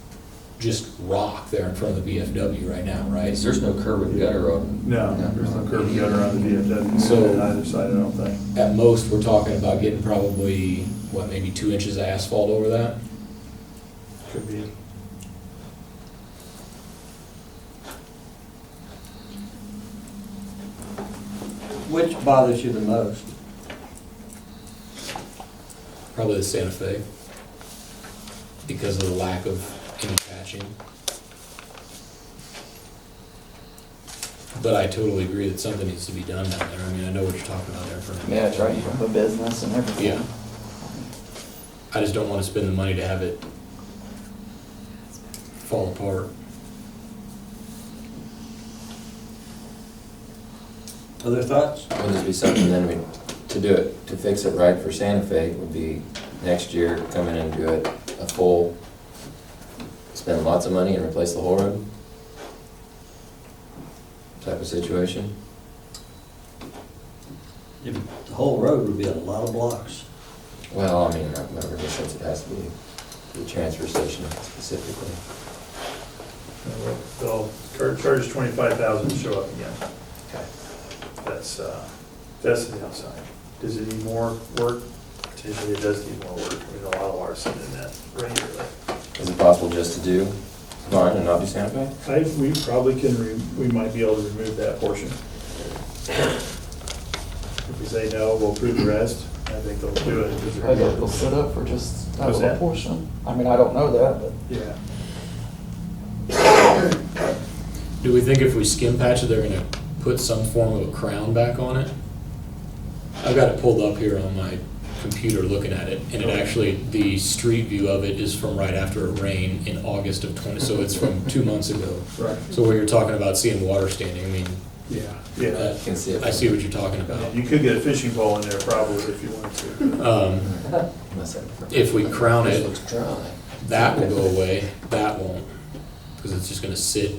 just rock there in front of the VFW right now, right? There's no curb and gutter on. No, there's no curb and gutter on the VFW So- on either side, I don't think. At most, we're talking about getting probably, maybe 2 inches of asphalt over that? Could be. Which bothers you the most? Probably the Santa Fe, because of the lack of any patching. But I totally agree that something needs to be done down there. I mean, I know what you're talking about there for. Yeah, it's right, you have a business and everything. Yeah. I just don't want to spend the money to have it fall apart. Other thoughts? Would this be something then to do it, to fix it right for Santa Fe would be next year, come in and do it a full, spend lots of money and replace the whole road? Type of situation? The whole road would be a lot of blocks. Well, I mean, not really since it has to be the transfer station specifically. They'll charge 25,000 to show up again. Okay. That's the outside. Does it need more work? Potentially it does need more work. I mean, a lot of ours in that regularly. Is it possible just to do Vine and not do Santa Fe? We probably can, we might be able to remove that portion. If we say no, we'll approve the rest. I think they'll do it. because they're- I guess they'll sit up for just that What's little that? portion. I mean, I don't know that, but. Yeah. Do we think if we skim patch it, they're gonna put some form of a crown back on it? I've got it pulled up here on my computer looking at it, and it actually, the street view of it is from right after a rain in August of 20, so it's from 2 months ago. Right. So where you're talking about seeing water standing, I mean, Yeah. Can see it. I see what you're talking about. You could get a fishing pole in there probably if you wanted to. Unless it- If we crown It it, looks dry. that will go away, that won't, because it's just gonna sit,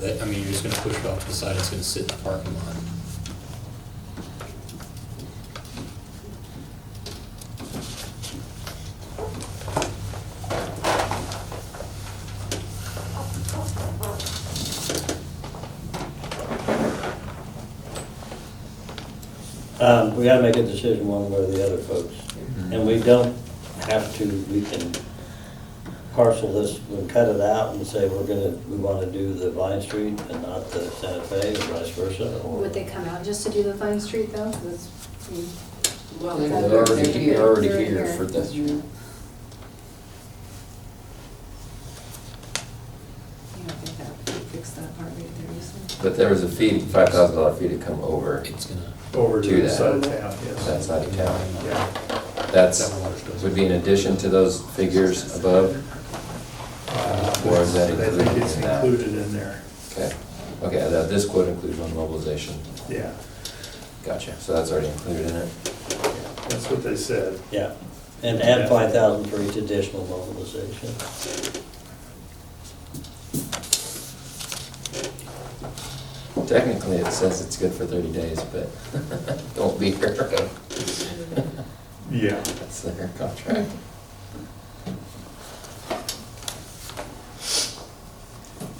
I mean, you're just gonna push it off to the side, it's gonna sit in the parking lot. We gotta make a decision one way or the other, folks. And we don't have to, we can parcel this, and cut it out and say we wanna do the Vine Street and not the Santa Fe, or vice versa, or. Would they come out just to do the Vine Street though? Well, they're already here for this. You don't think that would fix that part right there, you said? But there was a fee, $5,000 fee to come over It's gonna, Over to To the that. side of town, yes. that side of town. Yeah. That's, would be in addition to those figures above? Or is that I think included it's in that? included in there. Okay, okay, this quote includes one mobilization. Yeah, Gotcha, so that's already included in it. that's what they said. Yeah, and add 5,000 for each additional mobilization. Technically, it says it's good for 30 days, but don't be here. Yeah. That's their contract.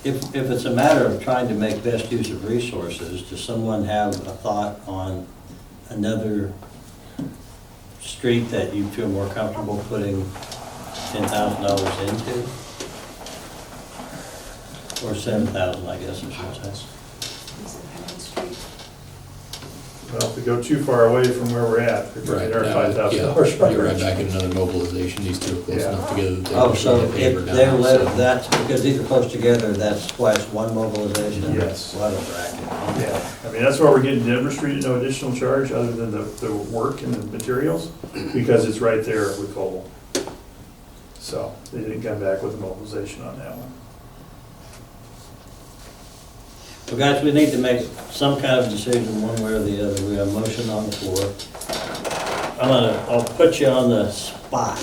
If it's a matter of trying to make best use of resources, does someone have a thought on another street that you feel more comfortable putting $10,000 into? Or 7,000, I guess I should say. Well, if we go too far away from where we're at, we're Right, at our that would- $5,000. yeah, you're right back in another mobilization, these two are close Yeah. enough together that they Oh, can so shut the paper if down. they're let, so- that's, because these are close together, that's twice one mobilization? Yes. What a bracket. Yeah, I mean, that's why we're getting Denver Street at no additional charge other than the work and the materials, because it's right there with Cobble. So they didn't come back with a mobilization on that one. Well, guys, we need to make some kind of decision one way or the other. We have a motion on the floor. I'll put you on the spot.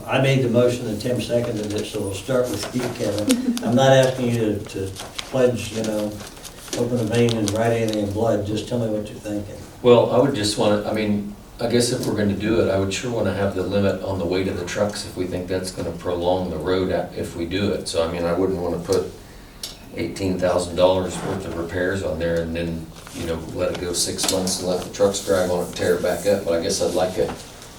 I made the motion and Tim seconded it, so we'll start with you, Kevin. I'm not asking you to pledge, open a vein and write anything in blood. Just tell me what you're thinking. Well, I would just want to, I guess if we're going to do it, I would sure want to have the limit on the weight of the trucks if we think that's going to prolong the road if we do it. So, I wouldn't want to put $18,000 worth of repairs on there and then, let it go 6 months and let the trucks drive on it and tear it back up. But I guess I'd like a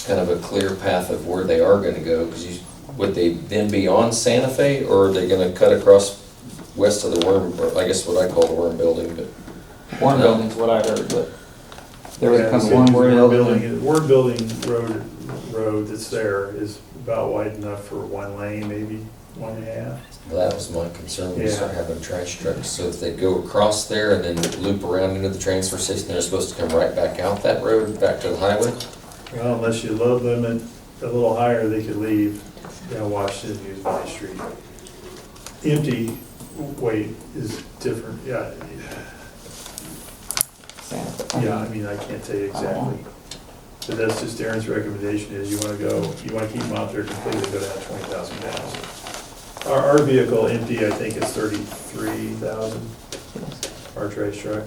kind of a clear path of where they are going to go, because would they then be on Santa Fe, or are they going to cut across west of the Worm, or I guess what I call the Worm Building, but. Warren Building's what I heard, but there was Yeah, kind of the one where Warren they'll Building, Warren Building road that's there is about wide enough for one lane, maybe 1.5. Well, that was my concern, we Yeah. start having trash trucks, so if they go across there and then loop around into the transfer station, they're supposed to come right back out that road, back to the highway? Well, unless you load limit a little higher, they could leave down Washington, use Vine Street. Empty weight is different, yeah. Yeah, I can't tell you exactly. But that's just Aaron's recommendation is you want to keep them out there completely, go down 20,000 pounds. Our vehicle empty, I think it's 33,000, our trash truck.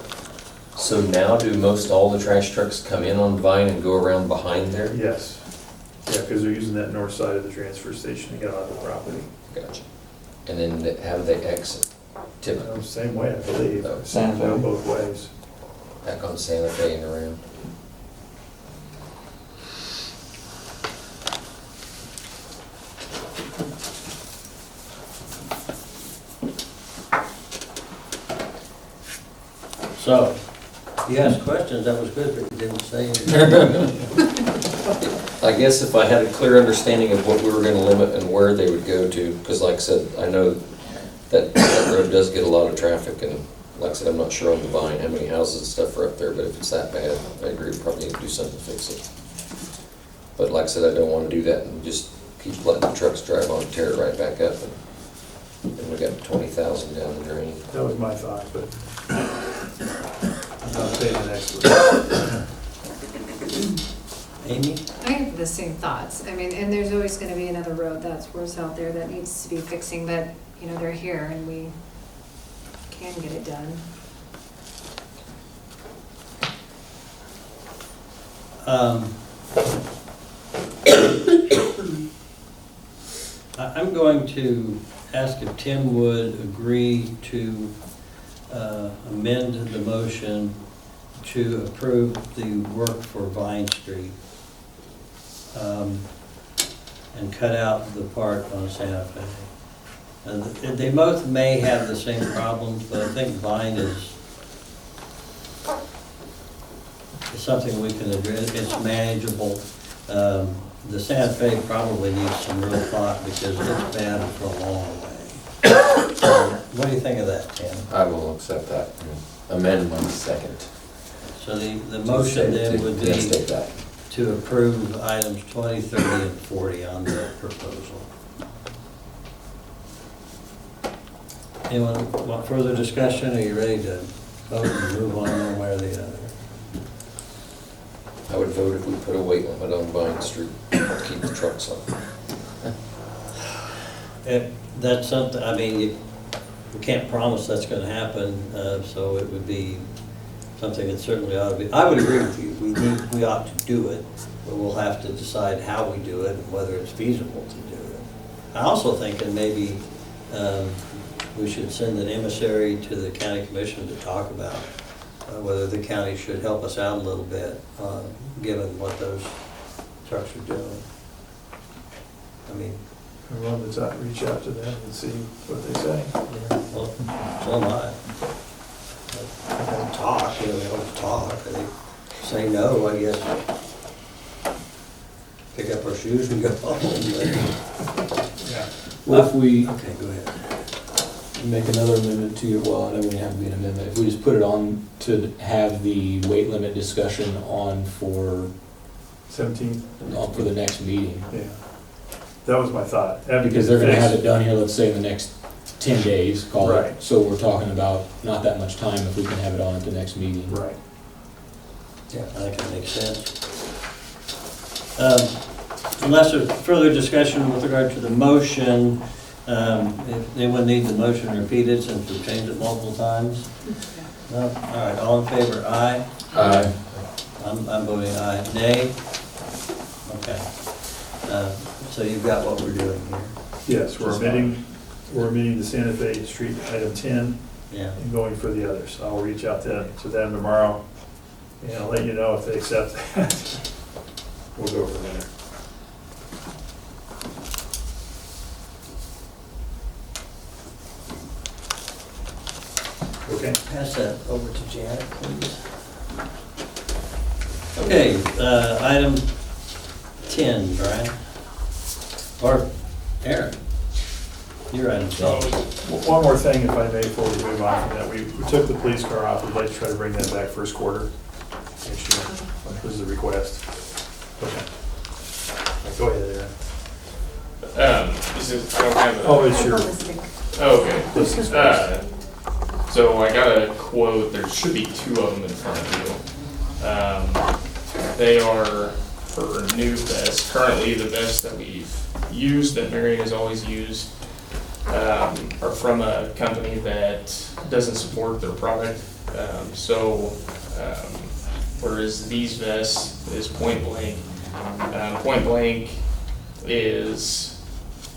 So now do most all the trash trucks come in on Vine and go around behind there? Yes. Yeah, because they're using that north side of the transfer station to get out of the property. Gotcha. And then how do they exit? Typically, Same way, I believe. Oh. Santa Fe. Go both ways. back on Santa Fe and around. So, you asked questions, that was good, but you didn't say anything. I guess if I had a clear understanding of what we were gonna limit and where they would go to, because like I said, I know that road does get a lot of traffic, and like I said, I'm not sure on the Vine how many houses and stuff are up there, but if it's that bad, I agree, we probably need to do something to fix it. But like I said, I don't wanna do that and just keep letting the trucks drive on and tear it right back up, and we got 20,000 down the drain. That was my thought, but I'll say the next one. Amy? I have the same thoughts. I mean, and there's always gonna be another road that's worse out there that needs to be fixing, but, you know, they're here and we can get it done. I'm going to ask if Tim would agree to amend the motion to approve the work for Vine Street and cut out the part on Santa Fe. And they both may have the same problems, but I think Vine is something we can address. It's manageable. The Santa Fe probably needs some real thought because it's bad for a long way. So, what do you think of that, Tim? I will accept that. Amend my second. So the motion then would be State that. to approve items 20, 30, and 40 on the proposal. Anyone want further discussion? Are you ready to vote and move on one way or the other? I would vote if we put a weight limit on Vine Street, keep the trucks on. That's something, I mean, we can't promise that's gonna happen, so it would be something that certainly ought to be, I would agree with you, we ought to do it, but we'll have to decide how we do it and whether it's feasible to do it. I also think that maybe we should send an emissary to the county commission to talk about whether the county should help us out a little bit, given what those trucks are doing. I mean, Well, let's reach out to them and see what they say. yeah, well, so am I. Talk, you know, we always talk, and they say no, I guess. Pick up our shoes and go home. What if we Okay, go ahead. make another amendment to your, well, I know we have to be an amendment, if we just put it on to have the weight limit discussion on for 17? the next meeting? Yeah. That was my thought. Because they're gonna have it done here, let's say in the next 10 days, call Right. it. So we're talking about not that much time if we can have it on at the next meeting. Right. Yeah, I think that makes sense. Unless there's further discussion with regard to the motion, if anyone needs the motion repeated since we've changed it multiple times? No? All right, all in favor, aye? Aye. I'm voting aye. Nay? Okay. So you've got what we're doing here. Yes, we're omitting the Santa Fe Street item 10 Yeah. and going for the others. I'll reach out to them tomorrow and I'll let you know if they accept that. We'll go from there. Okay. Pass that over to Janet, please. Okay, item 10, Brian. Or Aaron. You're item 10. One more thing, if I may, before we move on from that. We took the police car off. We'd like to try to bring that back first quarter next year. This is a request. Okay. Go ahead, Aaron. This is, I don't have a. Oh, it's your, Oh, okay. this is So I got a quote, there should be two of them in front of you. They are for new vests. Currently, the vests that we've used, that Marion has always used, are from a company that doesn't support their product. Whereas these vests is Point Blank. Point Blank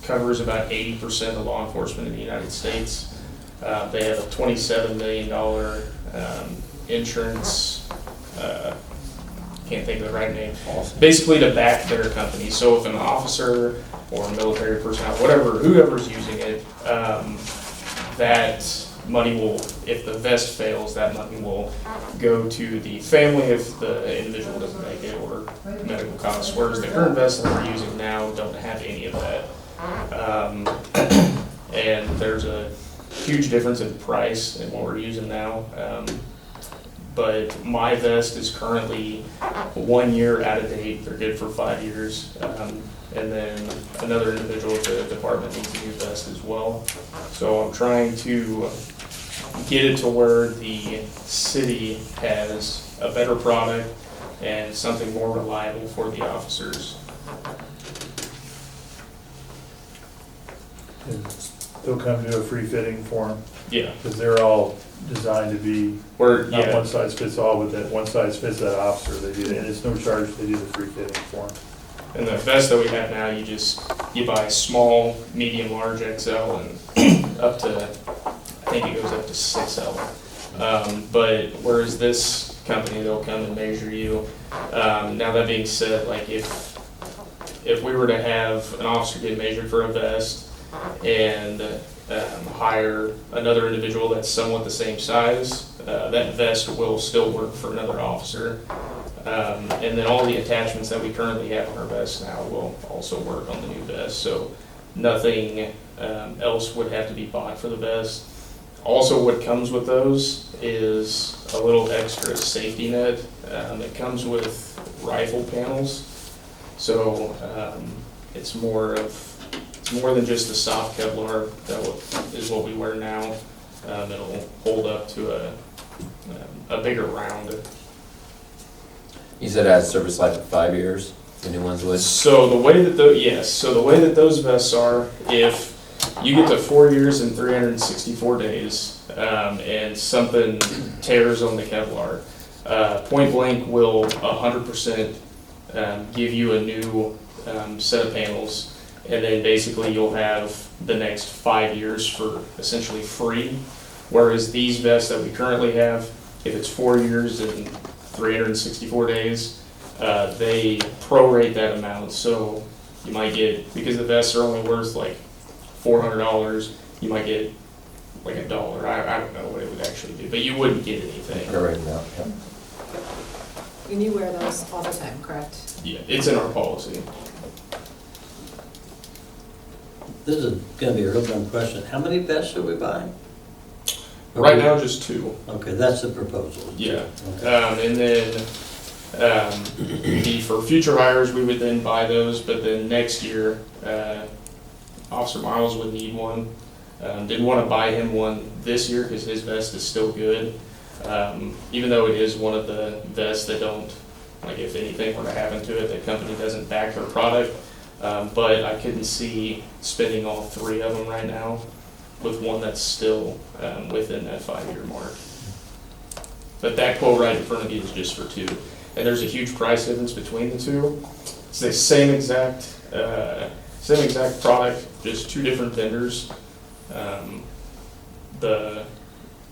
covers about 80% of law enforcement in the United States. They have a $27 million insurance, can't think of the right name, basically to back their company. So if an officer or a military personnel, whoever's using it, that money will, if the vest fails, that money will go to the family if the individual doesn't make it, or medical costs, whereas the current vests that we're using now don't have any of that. And there's a huge difference in price in what we're using now. But my vest is currently 1 year out of date. They're good for 5 years. And then another individual at the department needs a new vest as well. So I'm trying to get it to where the city has a better product and something more reliable for the officers. and they'll come to a free fitting for them. Yeah. Because they're all designed to be, not one size fits all, but that one size fits that officer. They do, and it's no charge, they do the free fitting for them. And the vest that we have now, you buy small, medium, large, XL, and up to, I think it goes up to 6L. But whereas this company, they'll come and measure you. Now that being said, like if we were to have an officer get measured for a vest and hire another individual that's somewhat the same size, that vest will still work for another officer. And then all the attachments that we currently have on our vest now will also work on the new vest. So nothing else would have to be bought for the vest. Also, what comes with those is a little extra safety net. It comes with rifle panels. So it's more than just the soft Kevlar that is what we wear now. It'll hold up to a bigger round. You said it has service life of 5 years, the new ones would? So the way that those vests are, if you get to 4 years and 364 days, and something tears on the Kevlar, Point Blank will 100% give you a new set of panels, and then basically you'll have the next 5 years for essentially free. Whereas these vests that we currently have, if it's 4 years and 364 days, they prorate that amount. So you might get, because the vests are only worth like $400, you might get like $1. I don't know what it would actually be, but you wouldn't get anything. Right now, yeah. And you wear those all the time, correct? Yeah, it's in our policy. This is gonna be a real dumb question. How many vests are we buying? Right now, just 2. Okay, that's the proposal. Yeah. Okay. And then for future hires, we would then buy those, but then next year, Officer Miles would need one. Didn't want to buy him one this year because his vest is still good. Even though it is one of the vests that don't, like if anything were to happen to it, the company doesn't back their product. But I couldn't see spending all 3 of them right now with one that's still within that 5-year mark. But that quote right in front of you is just for 2. And there's a huge price difference between the 2. It's the same exact product, just 2 different vendors.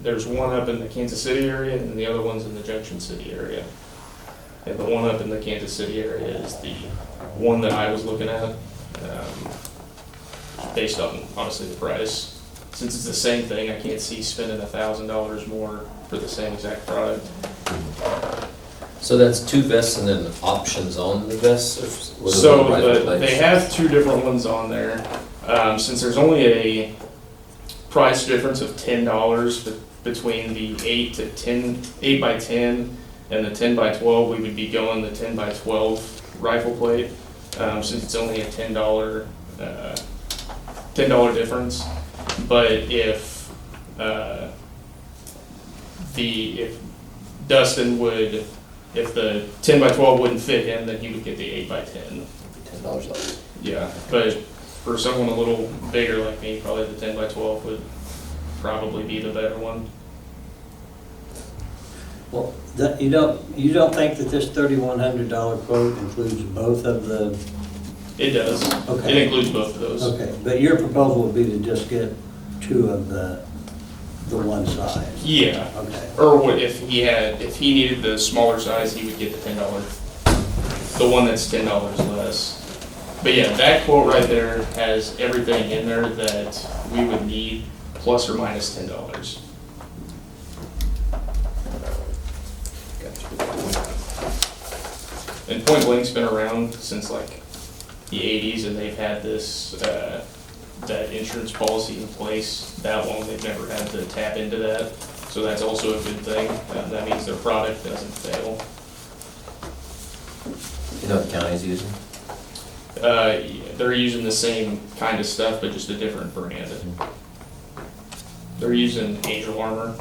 There's one up in the Kansas City area and the other one's in the Junction City area. And the one up in the Kansas City area is the one that I was looking at, based on, honestly, the price. Since it's the same thing, I can't see spending $1,000 more for the same exact product. So that's 2 vests and then options on the vests? Or was it So right place? they have 2 different ones on there. Since there's only a price difference of $10 between the 8 by 10 and the 10 by 12, we would be going the 10 by 12 rifle plate, since it's only a $10 difference. But if Dustin would, if the 10 by 12 wouldn't fit him, then he would get the 8 by 10. $10 less. Yeah, but for someone a little bigger like me, probably the 10 by 12 would probably be the better one. Well, you don't think that this $3,100 quote includes both of the? It does. Okay. It includes both of those. Okay, but your proposal would be to just get 2 of the one size? Yeah. Okay. Or what if he needed the smaller size, he would get the $10, the one that's $10 less. But yeah, that quote right there has everything in there that we would need, plus or minus $10. And Point Blank's been around since like the 80s, and they've had this, that insurance policy in place that long. They've never had to tap into that. So that's also a good thing. That means their product doesn't fail. You know what the county's using? They're using the same kind of stuff, but just a different brand. They're using Angel Armor.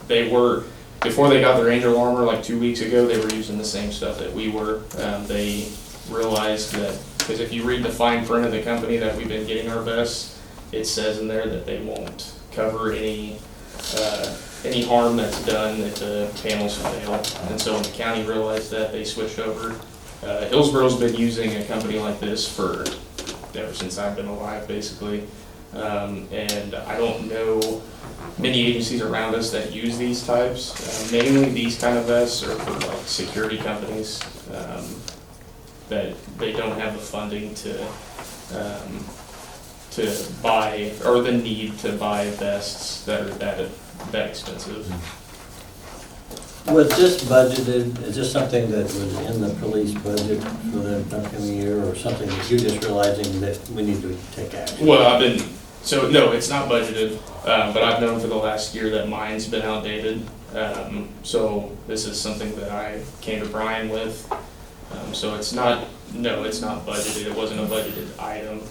They were, before they got their Angel Armor like 2 weeks ago, they were using the same stuff that we were. They realized that, because if you read the fine print of the company that we've been getting our vests, it says in there that they won't cover any harm that's done if the panels fail. And so when the county realized that, they switched over. Hillsboro's been using a company like this for ever since I've been alive, basically. And I don't know many agencies around us that use these types. Mainly these kind of vests are for like security companies that they don't have the funding to buy, or the need to buy vests that are that expensive. Was this budgeted, is this something that was in the police budget for the upcoming year, or something that you're just realizing that we need to take action? Well, no, it's not budgeted, but I've known for the last year that mine's been outdated. So this is something that I came to Brian with. So it's not budgeted. It wasn't a budgeted item.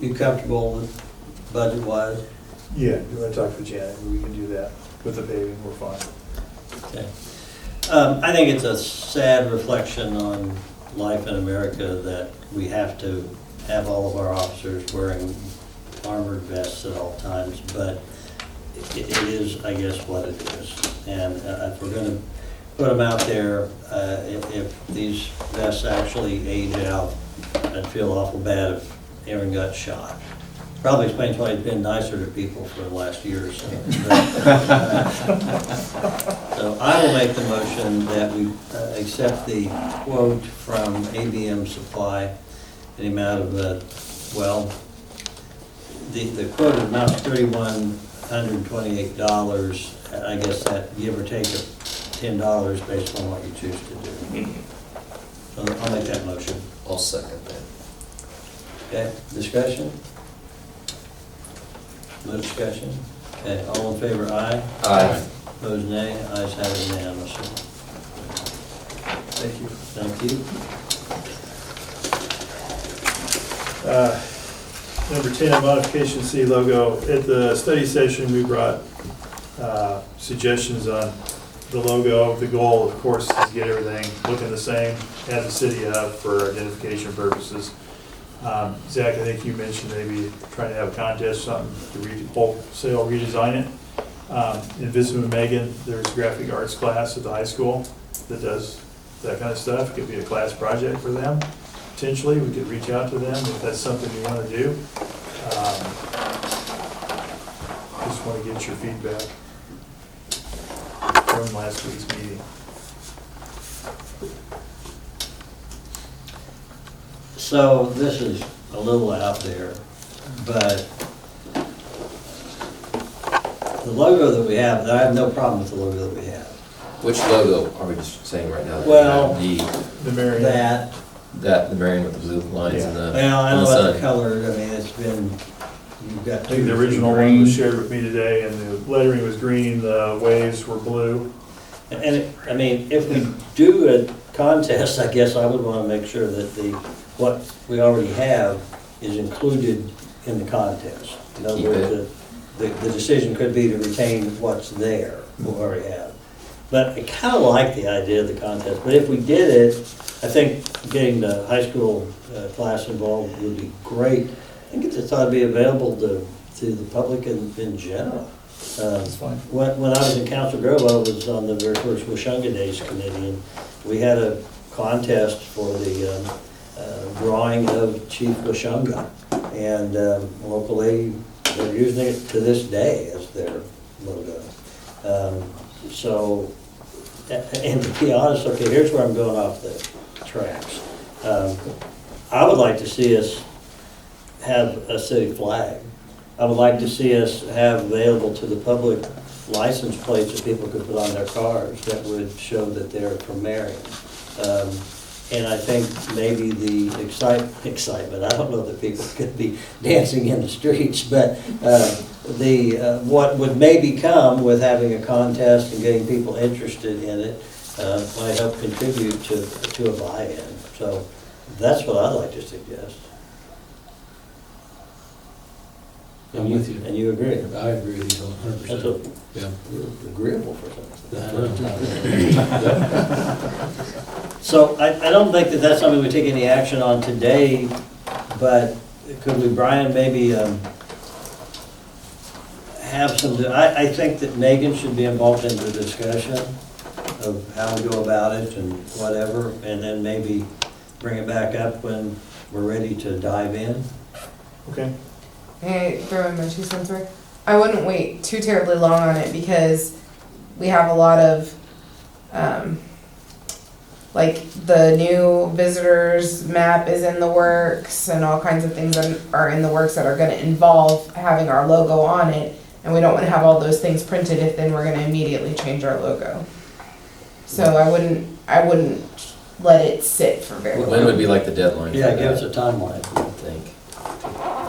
You comfortable with budget-wise? Yeah, you want to talk to Janet, we can do that with the paving, we're fine. Okay. I think it's a sad reflection on life in America that we have to have all of our officers wearing armored vests at all times, but it is, I guess, what it is. And if we're gonna put them out there, if these vests actually age out, I'd feel awful bad if Aaron got shot. Probably explains why he's been nicer to people for the last year or so. So I will make the motion that we accept the quote from ABM Supply in the amount of, well, the quote amount is $3,128. I guess that give or take $10 based on what you choose to do. So I'll make that motion. I'll second that. Okay, discussion? No discussion? Okay, all in favor, aye? Aye. Opposed, nay. Ayes have it unanimously. Thank you. Thank you. Number 10, modification C logo. At the study session, we brought suggestions on the logo. The goal, of course, is to get everything looking the same as the city of for identification purposes. Zach, I think you mentioned maybe trying to have a contest, something to wholesale redesign it. In visiting with Megan, there's a graphic arts class at the high school that does that kind of stuff. It could be a class project for them. Potentially, we could reach out to them if that's something you want to do. Just want to get your feedback from last week's meeting. So this is a little out there, but the logo that we have, I have no problem with the logo that we have. Which logo are we just saying right now? Well, The Marion. The Marion with the blue lines and the, Well, I on know the about the sun. color, I mean, it's been, you've got. I think the original one was shared with me today, and the lettering was green, the waves were blue. And I mean, if we do a contest, I guess I would want to make sure that what we already have is included in the contest. In other Keep words, the decision could be to retain what's there, we already have. But I kind of like the idea of the contest, but if we did it, I think getting the high school class involved would be great. I think it just ought to be available to the public in general. That's fine. When I was in Council Grove, I was on the very first Washunga Days committee, and we had a contest for the drawing of Chief Washunga. And locally, they're using it to this day as their logo. So, and to be honest, okay, here's where I'm going off the tracks. I would like to see us have a city flag. I would like to see us have available to the public license plates that people could put on their cars that would show that they're from Marion. And I think maybe the excitement, I don't know that people could be dancing in the streets, but what would maybe come with having a contest and getting people interested in it might help contribute to a buy-in. So that's what I'd like to suggest. I'm with you. And you agree? I agree with you 100%. That's Yeah. you're agreeable for something. Yeah. So I don't think that that's something we take any action on today, but could we, Brian, maybe have some, I think that Megan should be involved in the discussion of how we go about it and whatever, and then maybe bring it back up when we're ready to dive in. Okay. Hey, throw in my 2 cents worth. I wouldn't wait too terribly long on it because we have a lot of, like the new visitors map is in the works and all kinds of things that are in the works that are gonna involve having our logo on it. And we don't wanna have all those things printed if then we're gonna immediately change our logo. So I wouldn't let it sit for very long. When would be like the deadline? Yeah, give us a timeline. I think.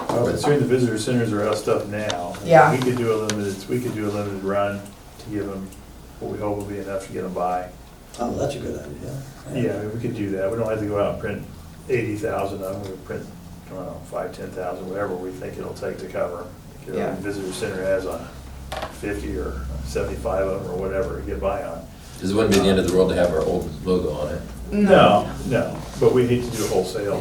Well, considering the visitor centers are out of stuff now. Yeah. We could do a limited run to give them what we hope will be enough to get them by. Oh, that's a good idea. Yeah, I mean, we could do that. We don't have to go out and print 80,000 of them. We print, I don't know, 5,000, 10,000, whatever we think it'll take to cover them. Yeah. The visitor center has 50 or 75 of them or whatever to get by on. Because it wouldn't be the end of the world to have our old logo on it. No, but we hate to do a wholesale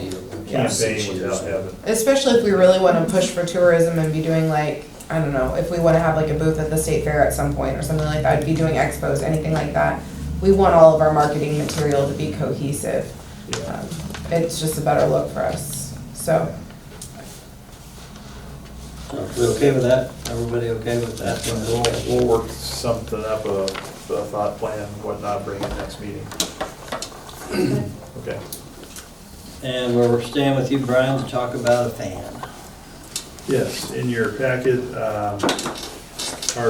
campaign without having. Especially if we really want to push for tourism and be doing like, I don't know, if we want to have like a booth at the state fair at some point or something like that, be doing expos, anything like that. We want all of our marketing material to be cohesive. Yeah. 'Cause. Um, it's just a better look for us, so. So, we okay with that? Everybody okay with that? We'll work something up, a thought plan, whatnot, bring it next meeting. Okay. And we're staying with you, Brian, to talk about a fan. Yes, in your packet, our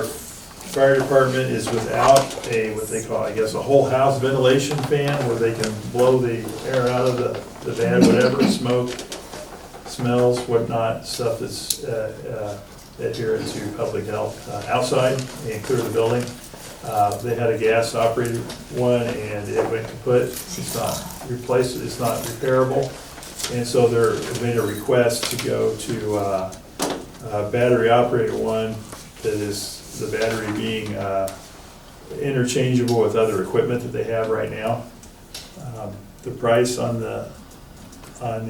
fire department is without what they call, I guess, a whole house ventilation fan where they can blow the air out of the van, whatever, smoke, smells, whatnot, stuff that's adherent to public health outside and clear the building. They had a gas operated one and it went kaput. It's not replaced, it's not repairable. And so they made a request to go to a battery operated one that is, the battery being interchangeable with other equipment that they have right now. The price on the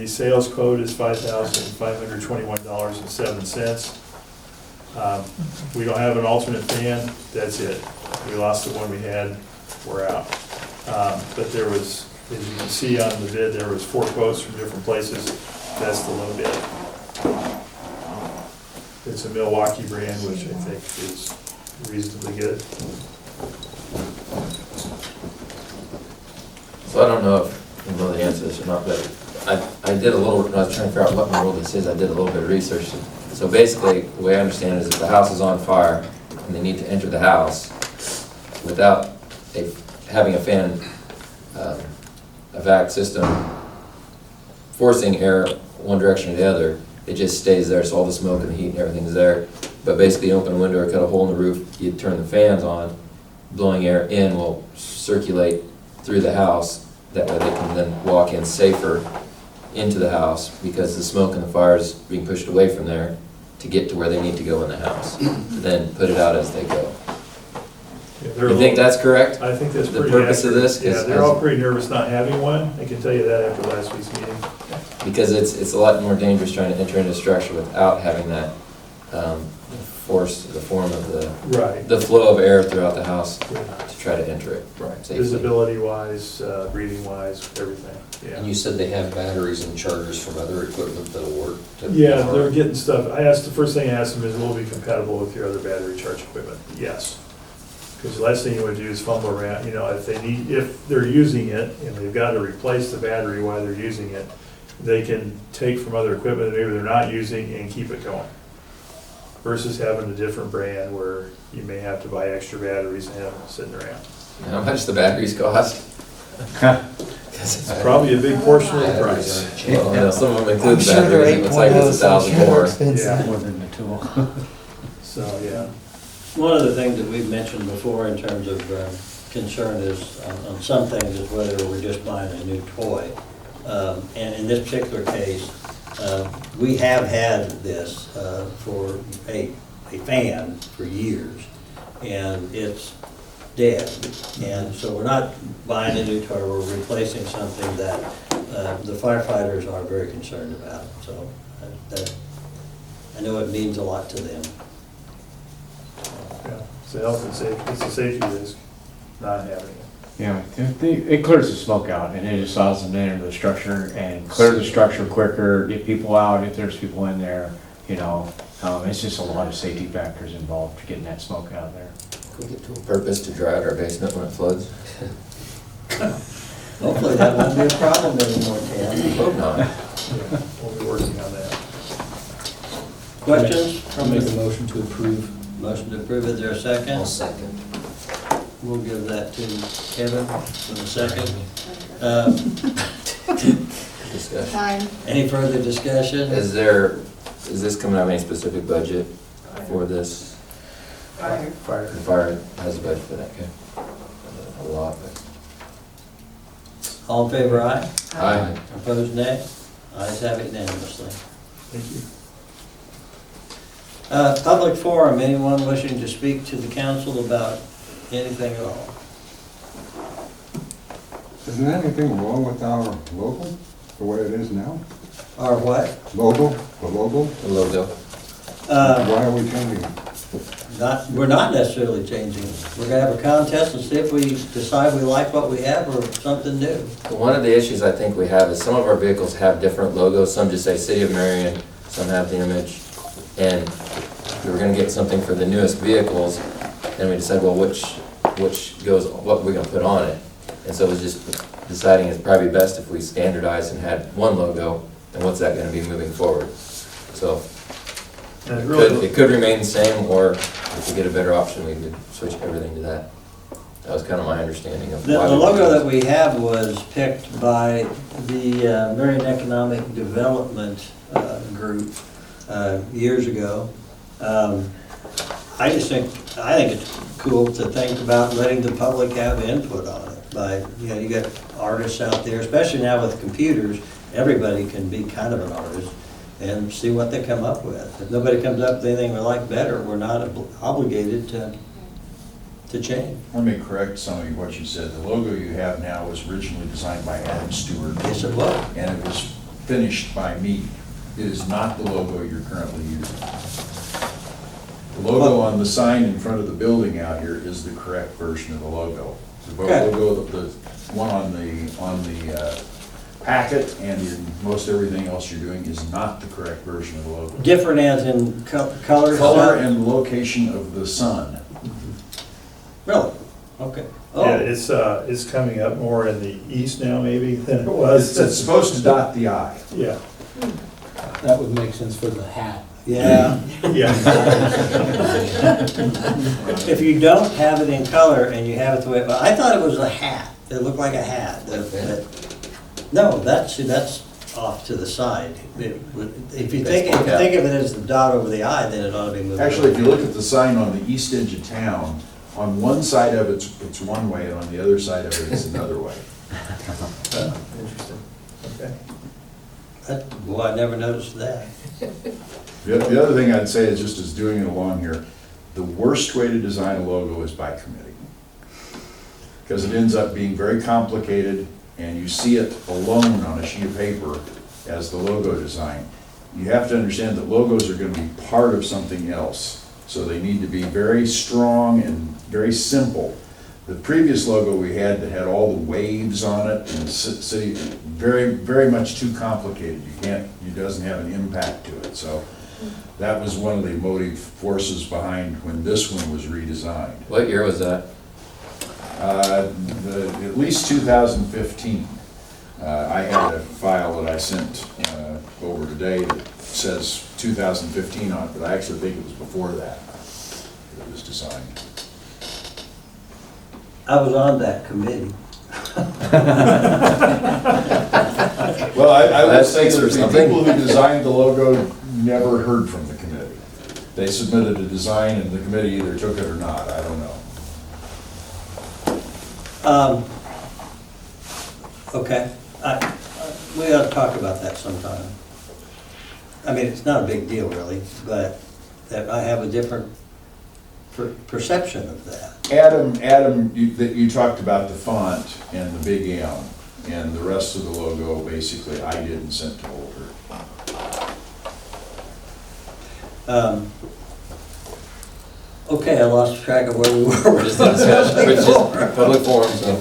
sales quote is $5,521.07. We don't have an alternate fan, that's it. We lost the one we had, we're out. But there was, as you can see on the bid, there was 4 quotes from different places. That's the low bid. It's a Milwaukee brand, which I think is reasonably good. So I don't know if you know the answer to this or not, but I did a little, when I was trying to figure out what in the world this is, I did a little bit of research. So basically, the way I understand it is if the house is on fire and they need to enter the house without having a fan evac system forcing air one direction or the other, it just stays there, so all the smoke and the heat and everything's there. But basically, open a window or cut a hole in the roof, you turn the fans on, blowing air in will circulate through the house. That way they can then walk in safer into the house because the smoke and the fire is being pushed away from there to get to where they need to go in the house, to then put it out as they go. Yeah, You think that's correct? I think that's The pretty purpose of accurate. this? Yeah, they're all pretty nervous not having one. I can tell you that after last week's meeting. Because it's a lot more dangerous trying to enter into a structure without having that force, the form of Right. the flow of air throughout the house Yeah. to try to enter it. Right. Safely. Visibility-wise, breathing-wise, everything, yeah. And you said they have batteries and chargers from other equipment that'll work? Yeah, they're getting stuff. The first thing I asked them is, will it be compatible with your other battery charge equipment? Yes. Because the last thing you would do is fumble around, if they're using it and they've got to replace the battery while they're using it, they can take from other equipment that maybe they're not using and keep it going. Versus having a different brand where you may have to buy extra batteries and have them sitting around. How much the batteries cost? It's probably a big portion of the price. Well, some of them include I'm sure they're batteries, it looks like it's 1,000 8.0, more. expensive. Yeah. More than the tool. So, yeah. One of the things that we've mentioned before in terms of concern is, on some things, is whether we're just buying a new toy. And in this particular case, we have had this for a fan for years, and it's dead. And so we're not buying a new toy, we're replacing something that the firefighters are very concerned about. So I know it means a lot to them. Yeah. It's a health and safety, it's a safety risk not having it. Yeah, it clears the smoke out and it just allows them to enter the structure and clear the structure quicker, get people out if there's people in there, it's just a lot of safety factors involved for getting that smoke out of there. Can we get to a purpose to dry out our basement when it floods? Hopefully that won't be a problem anymore, Tim. Hope not. Yeah, we'll be working on that. Questions? I'll make a motion to approve. Motion to approve, is there a second? I'll second. We'll give that to Kevin in a second. Discussion. Fine. Any further discussion? Is this coming out of any specific budget for this? Fire. The fire has a budget for that, okay? A lot, but. All in favor, aye? Aye. Opposed, nay? Ayes have it unanimously. Thank you. Public forum, anyone wishing to speak to the council about anything at all? Is there anything wrong with our logo, the way it is now? Or what? Logo, the logo? The logo. Why are we changing it? We're not necessarily changing it. We're gonna have a contest and see if we decide we like what we have or something new. One of the issues I think we have is some of our vehicles have different logos. Some just say City of Marion, some have the image. And we were gonna get something for the newest vehicles, and we decided, well, which goes, what we're gonna put on it. And so it was just deciding it's probably best if we standardized and had one logo, and what's that gonna be moving forward? So And it really, it could remain the same, or if we get a better option, we could switch everything to that. That was kind of my understanding of The why. logo that we have was picked by the Marion Economic Development Group years ago. I think it's cool to think about letting the public have input on it. By, you got artists out there, especially now with computers, everybody can be kind of an artist and see what they come up with. If nobody comes up with anything we like better, we're not obligated to change. Let me correct some of what you said. The logo you have now was originally designed by Adam Stewart. Yes, it was. And it was finished by me. It is not the logo you're currently using. The logo on the sign in front of the building out here is the correct version of the logo. The Okay. logo, the one on the packet and in most everything else you're doing is not the correct version of the logo. Different as in color? Color and location of the sun. Really? Okay. Oh. yeah, it's coming up more in the east now maybe than it was. It's supposed to dot the I. Yeah, That would make sense for the hat. Yeah. yeah. If you don't have it in color and you have it the way, but I thought it was a hat. It looked like a hat. No, that's off to the side. If you think of it as the dot over the I, then it ought to be moved. Actually, if you look at the sign on the east edge of town, on one side of it, it's one way, and on the other side of it, it's another way. Interesting, okay. Well, I never noticed that. The other thing I'd say is, just as doing it along here, the worst way to design a logo is by committee. Because it ends up being very complicated, and you see it alone on a sheet of paper as the logo design. You have to understand that logos are going to be part of something else. So they need to be very strong and very simple. The previous logo we had that had all the waves on it and city, very, very much too complicated. It doesn't have an impact to it. So that was one of the motive forces behind when this one was redesigned. What year was that? At least 2015. I had a file that I sent over today that says 2015 on it, but I actually think it was before that it was designed. I was on that committee. Well, I would say that for the something. people who designed the logo never heard from the committee. They submitted a design and the committee either took it or not, I don't know. Okay, we ought to talk about that sometime. I mean, it's not a big deal really, but that I have a different perception of that. Adam, you talked about the font and the big M, and the rest of the logo, basically, I did and sent to Walter. Okay, I lost track of where we were. We're just in discussion, we're just public forum, so.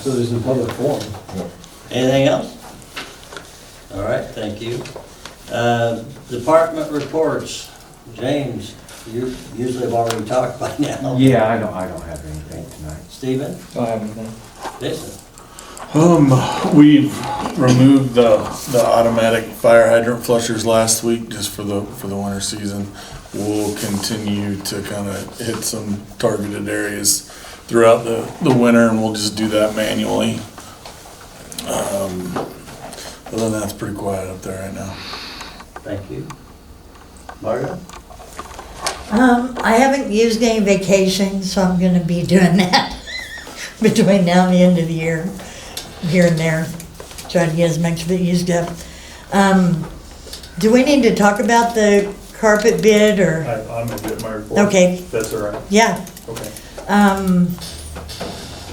So there's a public forum. Anything else? All right, thank you. Department reports. James, you usually have already talked by now. Yeah, I don't have anything tonight. Stephen? Don't have anything. Jason? We've removed the automatic fire hydrant flushers last week just for the winter season. We'll continue to kind of hit some targeted areas throughout the winter, and we'll just do that manually. Other than that, it's pretty quiet up there right now. Thank you. Margaret? I haven't used any vacation, so I'm gonna be doing that between now and the end of the year, here and there, trying to get as much of it used up. Do we need to talk about the carpet bid, or? I'm gonna get my report. Okay. That's all right. Yeah. Okay. I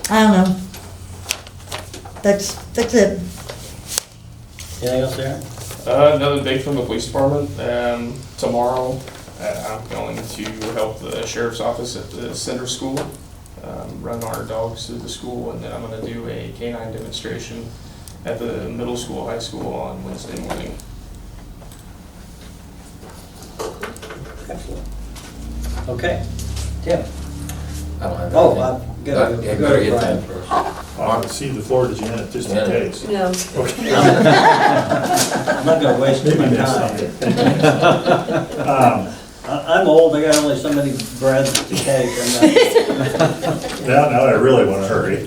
don't know. That's it. Anything else, Aaron? Nothing big from the police department. Tomorrow, I'm going to help the sheriff's office at the center school, run our dogs through the school, and then I'm gonna do a canine demonstration at the middle school, high school on Wednesday morning. Excellent. Okay, Tim? I don't have Oh, anything. I've got to Yeah, go better to get Brian that. first. I'll cede the floor to Janet just in Janet. case. No. Okay. I'm not gonna waste Maybe my next time. time. I'm old, I got only so many breaths to take. Now I really want to hurry.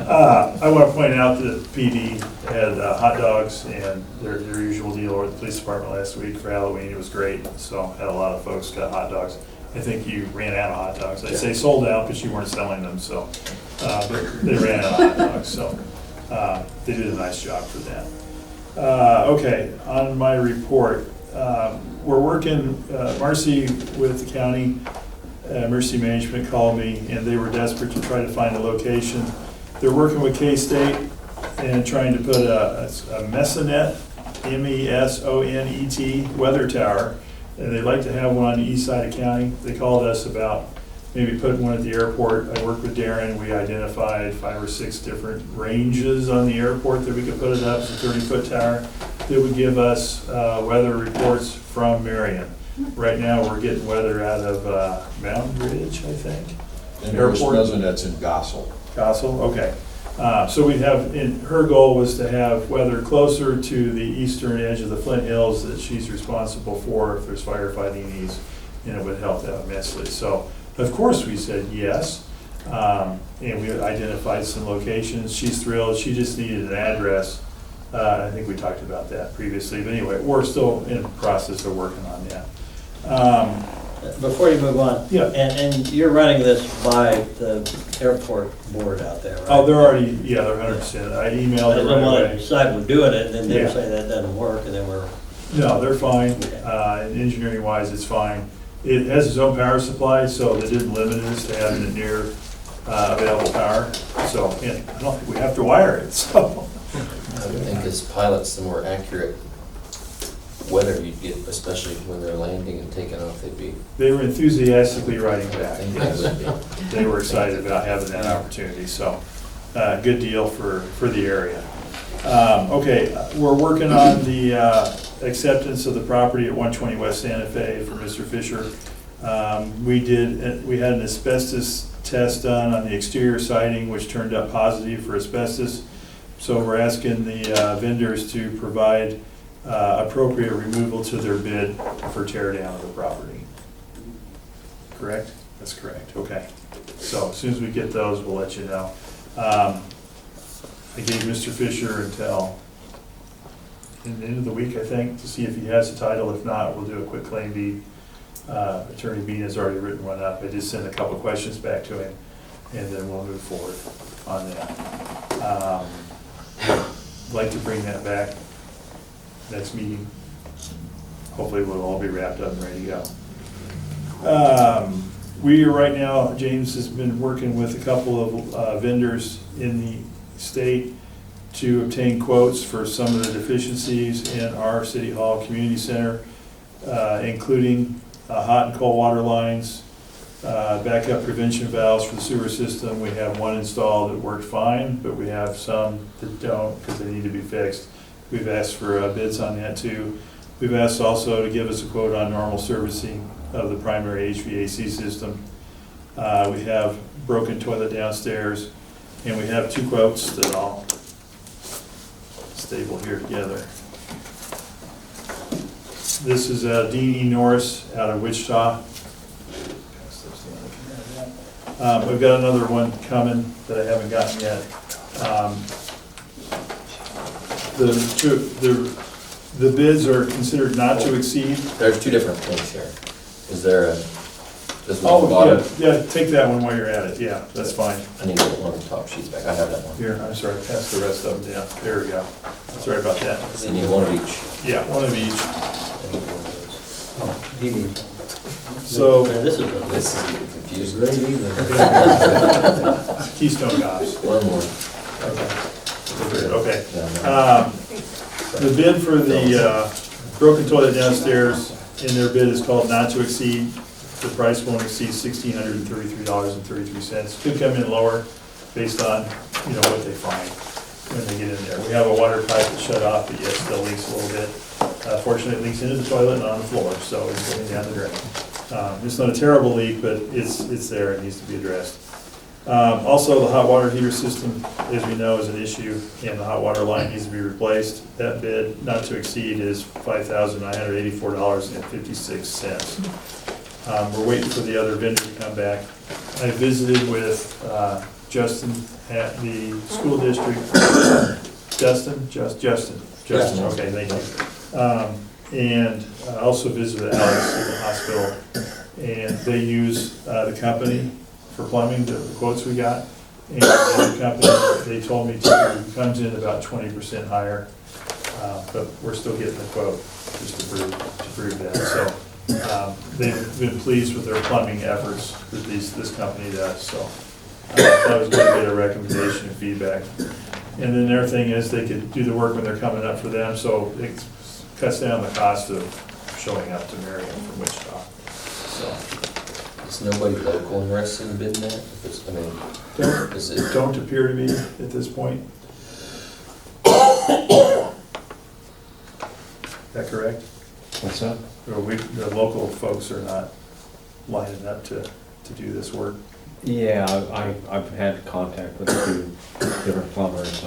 I want to point out that PD had hot dogs and their usual deal with the police department last week for Halloween. It was great, so had a lot of folks got hot dogs. I think you ran out of hot dogs. I'd say sold out because you weren't selling them, so, but they ran out of hot dogs, so they did a nice job for that. Okay, on my report, we're working, Marcy with the county, Emergency Management called me, and they were desperate to try to find a location. They're working with K-State and trying to put a Mesonet, MESONET weather tower, and they'd like to have one on the east side of county. They called us about maybe putting one at the airport. I worked with Darren, we identified 5 or 6 different ranges on the airport that we could put it up. It's a 30-foot tower that would give us weather reports from Marion. Right now, we're getting weather out of Mountain Ridge, I think. And there's Mesonet's in Gossel. Gossel, okay. So we have, her goal was to have weather closer to the eastern edge of the Flint Hills that she's responsible for if there's firefighting needs, and it would help that immensely. So, of course, we said yes, and we identified some locations. She's thrilled. She just needed an address. I think we talked about that previously, but anyway, we're still in the process of working on that. Before you move on. Yeah. And you're running this by the airport board out there, right? Oh, they're already, yeah, they're 100%. I emailed I them don't right want to away. decide we're doing it, and then they Yeah. say that doesn't work, and then we're, No, they're fine. Okay. Engineering wise, it's fine. It has its own power supply, so they didn't limit us to having it near available power. So, yeah, I don't think we have to wire it, so. I would think as pilots, the more accurate weather you'd get, especially when they're landing and taking off, they'd be. They were enthusiastically writing back. I think Yes. they would be. They were excited about having that opportunity, so, good deal for the area. Okay, we're working on the acceptance of the property at 120 West Santa Fe for Mr. Fisher. We had an asbestos test done on the exterior siding, which turned up positive for asbestos. So we're asking the vendors to provide appropriate removal to their bid for tear down of the property. Correct? That's correct, okay. So as soon as we get those, we'll let you know. I gave Mr. Fisher until the end of the week, I think, to see if he has the title. If not, we'll do a quick claim deed. Attorney Bean has already written one up. I just sent a couple questions back to him, and then we'll move forward on that. I'd like to bring that back next meeting. Hopefully we'll all be wrapped up and ready to go. We are right now, James has been working with a couple of vendors in the state to obtain quotes for some of the deficiencies in our City Hall Community Center, including hot and cold water lines, backup prevention valves for the sewer system. We have one installed that worked fine, but we have some that don't because they need to be fixed. We've asked for bids on that too. We've asked also to give us a quote on normal servicing of the primary HVAC system. We have broken toilet downstairs, and we have 2 quotes that I'll staple here together. This is Dean E. Norris out of Wichita. We've got another one coming that I haven't gotten yet. The bids are considered not to exceed. There's 2 different things here. Is there a, this one at the Oh, bottom? yeah, take that one while you're at it, yeah, that's fine. I need to get one of the top sheets back. I have that one. Here, I'm sorry, pass the rest of them down. There we go. Sorry about that. So you need one of each. Yeah, one of each. he needs. So- This is This is getting confusing. Keystone Gops. One more. Okay. Yeah, The bid for the broken toilet downstairs in their bid is called not to exceed. The price won't exceed $1,633.33. Could come in lower based on, what they find when they get in there. We have a water pipe that's shut off, but yet still leaks a little bit. Fortunately, it leaks into the toilet and on the floor, so it's going down the drain. It's not a terrible leak, but it's there, it needs to be addressed. Also, the hot water heater system, as we know, is an issue, and the hot water line needs to be replaced. That bid, not to exceed, is $5,984.56. We're waiting for the other vendor to come back. I visited with Justin at the school district. Justin, okay, thank you. And I also visited Alex at the hospital, and they use the company for plumbing, the quotes we got. And the other company, they told me comes in about 20% higher, but we're still getting the quote just to prove that. So they've been pleased with their plumbing efforts that this company does, so that was good to get a recommendation and feedback. And then their thing is they could do the work when they're coming up for them, so it cuts down the cost of showing up to Marion from Wichita. So Is nobody local interested in bidding that? If it's, I mean, is it? don't appear to be at this point. Is that correct? What's that? Or the local folks are not lining up to do this work? Yeah, I've had contact with a few different plumbers,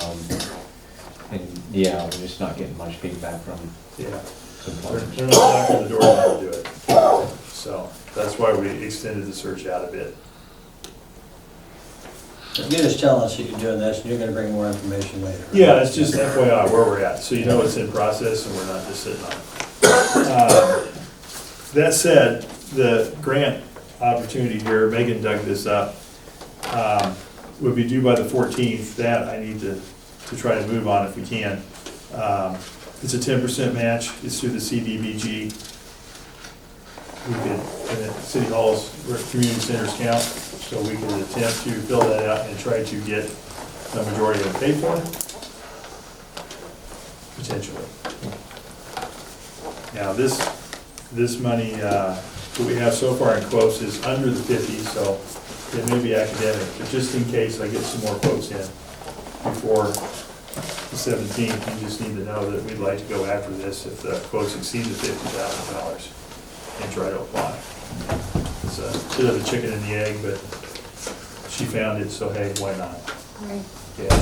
and yeah, we're just not getting much feedback from Yeah. some They're plumbers. not knocking the door down to do it. So that's why we extended the search out a bit. You're just telling us that you're doing this, and you're gonna bring more information later. right? Yeah, it's just FYI where we're at, so you know it's in process and we're not just sitting on it. That said, the grant opportunity here, Megan dug this up, would be due by the 14th. That I need to try to move on if we can. It's a 10% match, it's through the CDBG. We could, and at City Hall's community centers count, so we could attempt to fill that out and try to get the majority of it paid for, potentially. Now, this money that we have so far in quotes is under the 50, so it may be academic, but just in case I get some more quotes in before the 17th, you just need to know that we'd like to go after this if the quotes exceed the $50,000 and try to apply. It's a bit of a chicken and the egg, but she found it, so hey, why not? Right. Yeah.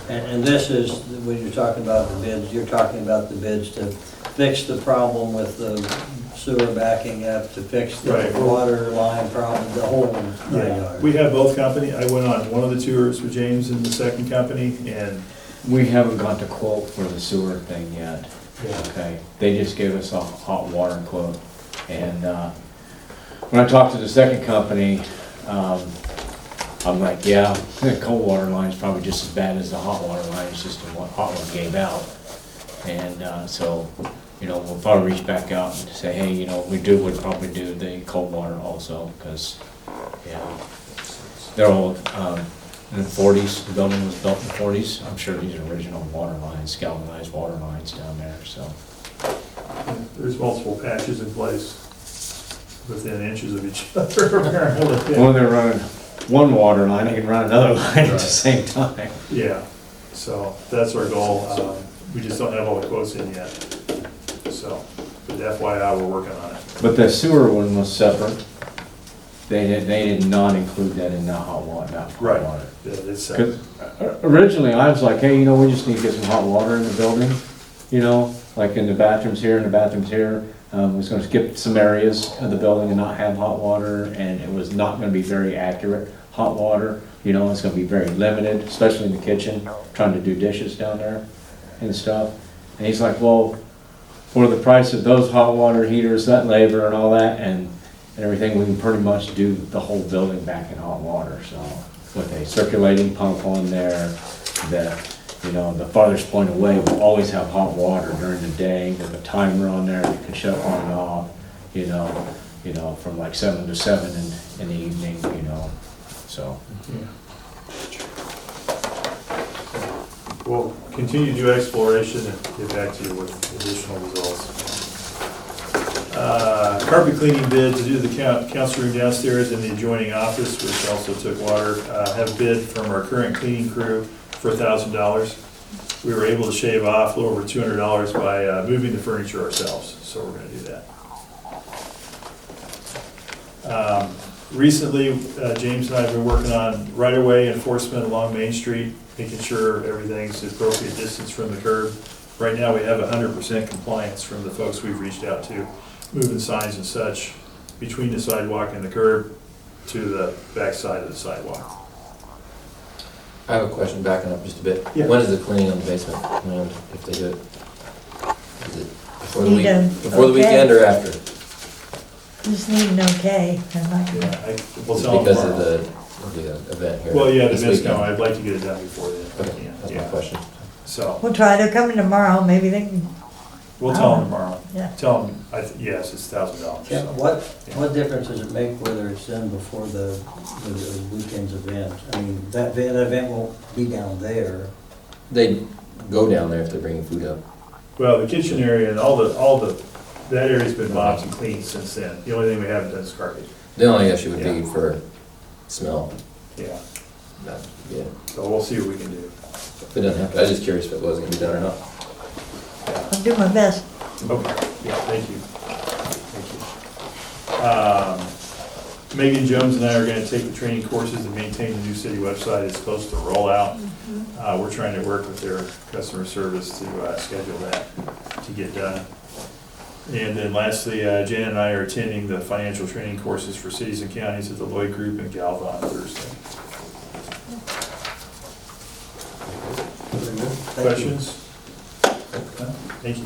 And this is, when you're talking about the bids, you're talking about the bids to fix the problem with the sewer backing up, to fix the Right. water line problem, the whole nine Yeah, yards. we have both company. I went on one of the tours with James and the second company, and We haven't got the quote for the sewer thing yet. yeah, Okay, they just gave us a hot water quote, and when I talked to the second company, I'm like, yeah, the cold water line is probably just as bad as the hot water line, it's just the hot one gave out. And so, you know, we'll probably reach back out and say, hey, you know, would probably do the cold water also, because, yeah, they're all in the 40s, the building was built in the 40s. I'm sure these are original water lines, galvanized water lines down there, so. there's multiple patches in place within inches of each other apparently. When they're running one water line, they can run another line at the same time. Yeah, so that's our goal. We just don't have all the quotes in yet. So, but FYI, we're working on it. But the sewer one was separate. They did not include that in the hot water, not hot Right. water. Yeah, it's, Because originally I was like, hey, you know, we just need to get some hot water in the building, you know, like in the bathrooms here and the bathrooms here. Was gonna skip some areas of the building and not have hot water, and it was not gonna be very accurate hot water. You know, it's gonna be very limited, especially in the kitchen, trying to do dishes down there and stuff. And he's like, well, for the price of those hot water heaters, that labor and all that, and everything, we can pretty much do the whole building back in hot water, so. With a circulating pump on there, that, you know, the farthest point away will always have hot water during the day, with a timer on there that can shut on and off, you know, from like 7 to 7 in the evening, you know, so. we'll continue to do exploration and get back to you with additional results. Carpet cleaning bid to do the council room downstairs in the adjoining office, which also took water, have bid from our current cleaning crew for $1,000. We were able to shave off a little over $200 by moving the furniture ourselves, so we're gonna do that. Recently, James and I have been working on right-of-way enforcement along Main Street, making sure everything's the appropriate distance from the curb. Right now, we have 100% compliance from the folks we've reached out to, moving signs and such between the sidewalk and the curb to the back side of the sidewalk. I have a question, backing up just a bit. Yeah. When is the cleaning on the basement planned, if they do it? Is it before the Need week, a before the okay. weekend or after? Just need an okay. I'm not- Yeah, we'll Is it tell them because tomorrow. of the event here? Well, yeah, the this event's weekend? coming, I'd like to get it done before then. Okay, that's my question. So, We'll try, they're coming tomorrow, maybe they can, we'll tell them tomorrow. yeah. Tell them, yes, it's $1,000. Yeah, so. what difference does it make whether it's done before the weekend's event? I mean, that event won't be down there. They go down there if they're bringing food up. Well, the kitchen area and that area's been mopped and cleaned since then. The only thing we haven't done is carpet. The only issue would Yeah. be for smell. Yeah, Yeah, so we'll see what we can do. if it doesn't have to, I was just curious if it was gonna be done or not. I'll do my best. Okay, yeah, thank you. Thank you. Megan Jones and I are gonna take the training courses to maintain the new city website. It's supposed to roll out. We're trying to work with their customer service to schedule that to get done. And then lastly, Jan and I are attending the financial training courses for cities and counties at the Lloyd Group in Galva on Thursday. Thank you. Questions? Thank you.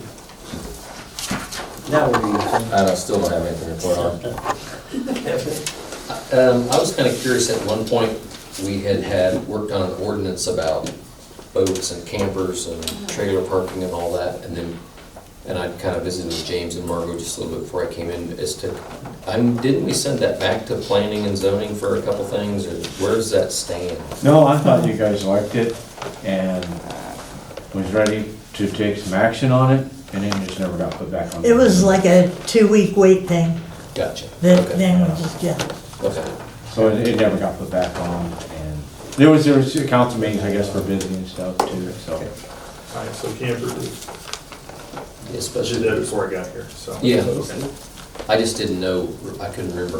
Now what are you saying? I still don't have anything to report on. I was kind of curious, at one point, we had worked on an ordinance about boats and campers and trailer parking and all that, and I kind of visited with James and Margot just a little bit before I came in as to, didn't we send that back to planning and zoning for a couple things, or where does that stand? No, I thought you guys liked it and was ready to take some action on it, and then just never got put back on. It was like a 2-week wait thing, Gotcha. that Okay. then we just, yeah. Okay. So it never got put back on, and there was council meetings, I guess, for busy and stuff too, so. All right, so camper, I did Especially, that before I got here, so. yeah, Okay. I just didn't know, I couldn't remember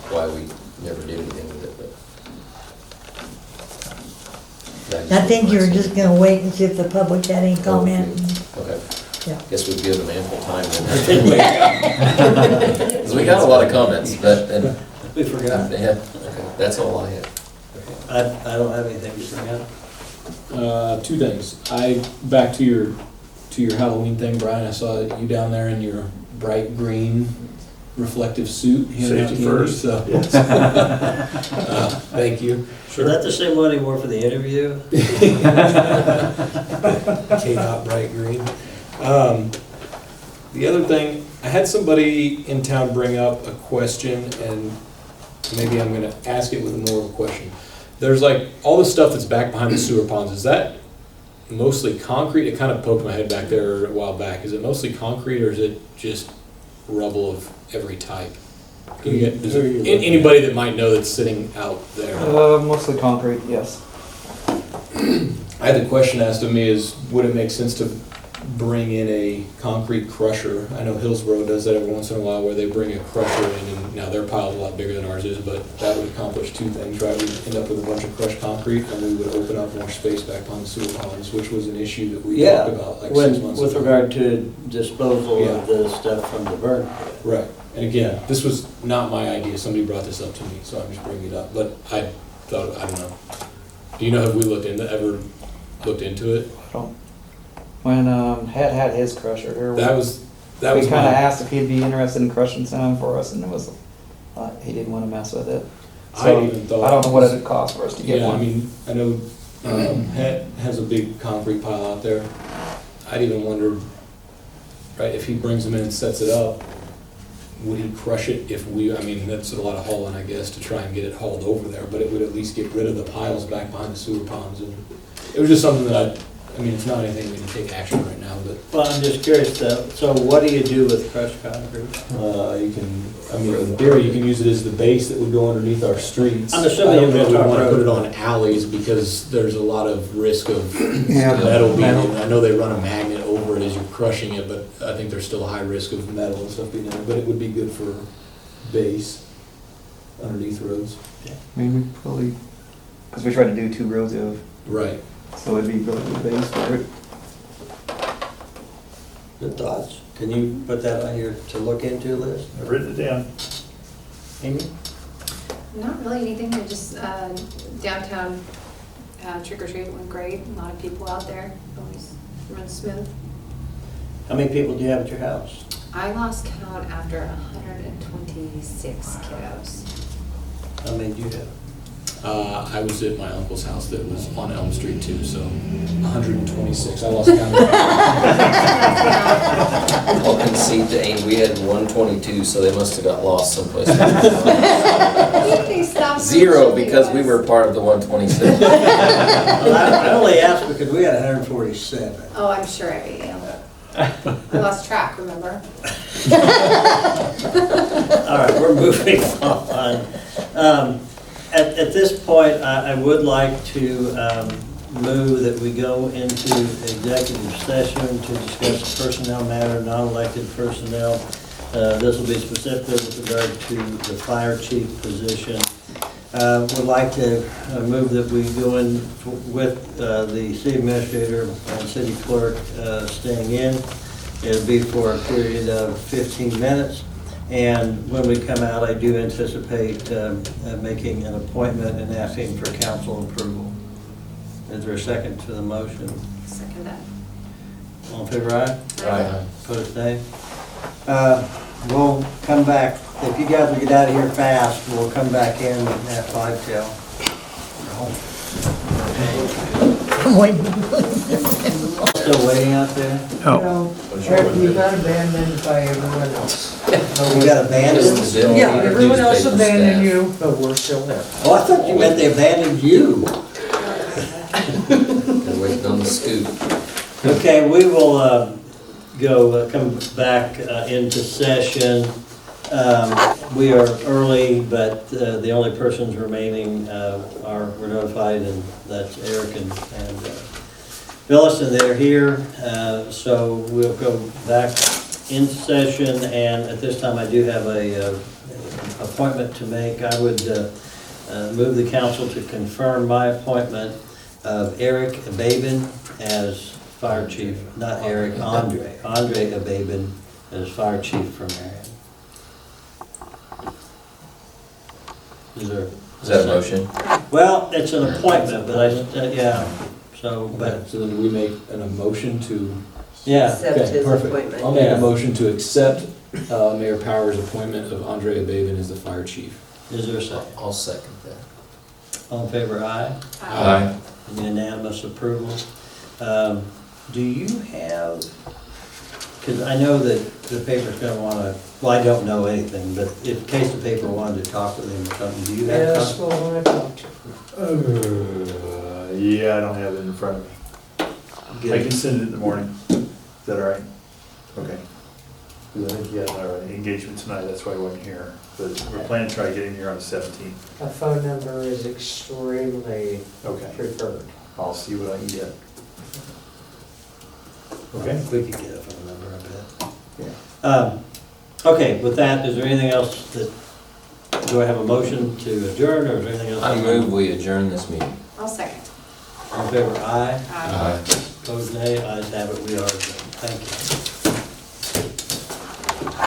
why we never did anything with it, but. I think you were just gonna wait and see if the public had any comment. Okay. Yeah. Guess we'd give them ample time then. Because we got a lot of comments, but, and, We forgot. yeah, okay, that's all I had. I don't have anything to forget. Two things. Back to your Halloween thing, Brian, I saw you down there in your bright green reflective suit. handing out Safety candy, first. so. Yes. Thank you. Is that the same one anymore for the interview? K-Dot bright green. The other thing, I had somebody in town bring up a question, and maybe I'm gonna ask it with a more of a question. There's like, all the stuff that's back behind the sewer ponds, is that mostly concrete? It kind of poked my head back there a while back. Is it mostly concrete, or is it just rubble of every type? Can you get, anybody that might know that's sitting out there? Mostly concrete, yes. I had the question asked of me is, would it make sense to bring in a concrete crusher? I know Hills Road does that every once in a while, where they bring a crusher in, and now their pile's a lot bigger than ours is, but that would accomplish two things, right? We'd end up with a bunch of crushed concrete, and we would open up more space back on the sewer ponds, which was an issue that we Yeah, talked about like 6 months ago. with regard to disposal Yeah. of the stuff from the burn. Right, and again, this was not my idea, somebody brought this up to me, so I'm just bringing it up, but I thought, I don't know. Do you know, have we ever looked into it? I don't. When had his crusher here, That was we kind of my, asked if he'd be interested in crushing some for us, and it was he didn't want to mess with it. I So even thought. I don't know what it would cost for us to get Yeah, I one. mean, I know Het has a big concrete pile out there. I'd even wondered, right, if he brings them in and sets it up, would he crush it if I mean, that's a lot of hauling, I guess, to try and get it hauled over there, but it would at least get rid of the piles back behind the sewer ponds, and it was just something that I mean, it's not anything we can take action right now, but. Well, I'm just curious, so what do you do with crushed concrete? You can, I mean, in theory, you can use it as the base that would go underneath our streets. I'm assuming I don't know if we you're want to talking put it road. on alleys, because there's a lot of risk of Yeah, metal being, metal. in. I know they run a magnet over it as you're crushing it, but I think there's still a high risk of metal and stuff being in it, but it would be good for base. underneath roads. I mean, we probably, because we tried to do 2 rows of, Right. so it'd be really good base for it. Good thoughts. Can you put that on your to look into list? I've written it down. Amy? Not really anything, I just, downtown trick or treat went great, a lot of people out there, always runs smooth. How many people do you have at your house? I lost count after 126 kiddos. How many do you have? I was at my uncle's house that was on Elm Street too, so 126. I lost count. I'll concede to Amy, we had 122, so they must have got lost someplace. They stopped. 0, because we were part of the 126. Well, I only asked because we had 147. Oh, I'm sure I beat you. I lost track, remember? All right, we're moving on. At this point, I would like to move that we go into executive session to discuss a personnel matter, non-elected personnel. This will be specifically with regard to the fire chief position. Would like to move that we go in with the city administrator and city clerk staying in. It'll be for a period of 15 minutes. And when we come out, I do anticipate making an appointment and asking for council approval. Is there a second to the motion? Second that. All in favor, aye? Aye. Opposed, nay? We'll come back, if you guys will get out of here fast, we'll come back in at 5 till. I'm waiting. Still waiting out there? We got abandoned by everyone else. We got abandoned? Yeah, everyone else abandoned you, but we're still there. Oh, I thought you meant they abandoned you. They're waiting on the scoop. Okay, we will come back into session. We are early, but the only persons remaining were notified, and that's Eric and Phyllis, and they're here. So we'll go back in session, and at this time I do have a appointment to make. I would move the council to confirm my appointment of Eric Ababin as fire chief, not Eric, Andre Ababin as fire chief for Marion. Is that a motion? Well, it's an appointment, but yeah, so, but, So then we make a motion to, yeah. okay, perfect. I'll make a motion to accept Mayor Powers' appointment of Andre Ababin as the fire chief. Is there a second? I'll second that. All in favor, aye? Aye. Unanimous approval. Do you have, because I know that the paper's gonna wanna, well, I don't know anything, but in case the paper wanted to talk with him or something, do you have? Yes, well, when I talk to Yeah, I don't have it in front of me. I can send it in the morning. Is that all right? Okay. 'Cause I think he had our engagement tonight, that's why he wasn't here. But we're planning to try to get him here on the 17th. a phone number is extremely Okay. preferred. I'll see what I can get. Okay, we could get a phone number, I bet. Yeah. Okay, with that, is there anything else that, do I have a motion to adjourn, or is there anything else? I move we adjourn this meeting. I'll second. All in favor, aye? Aye. Opposed, nay? Ayes have it, we are adjourned. Thank you.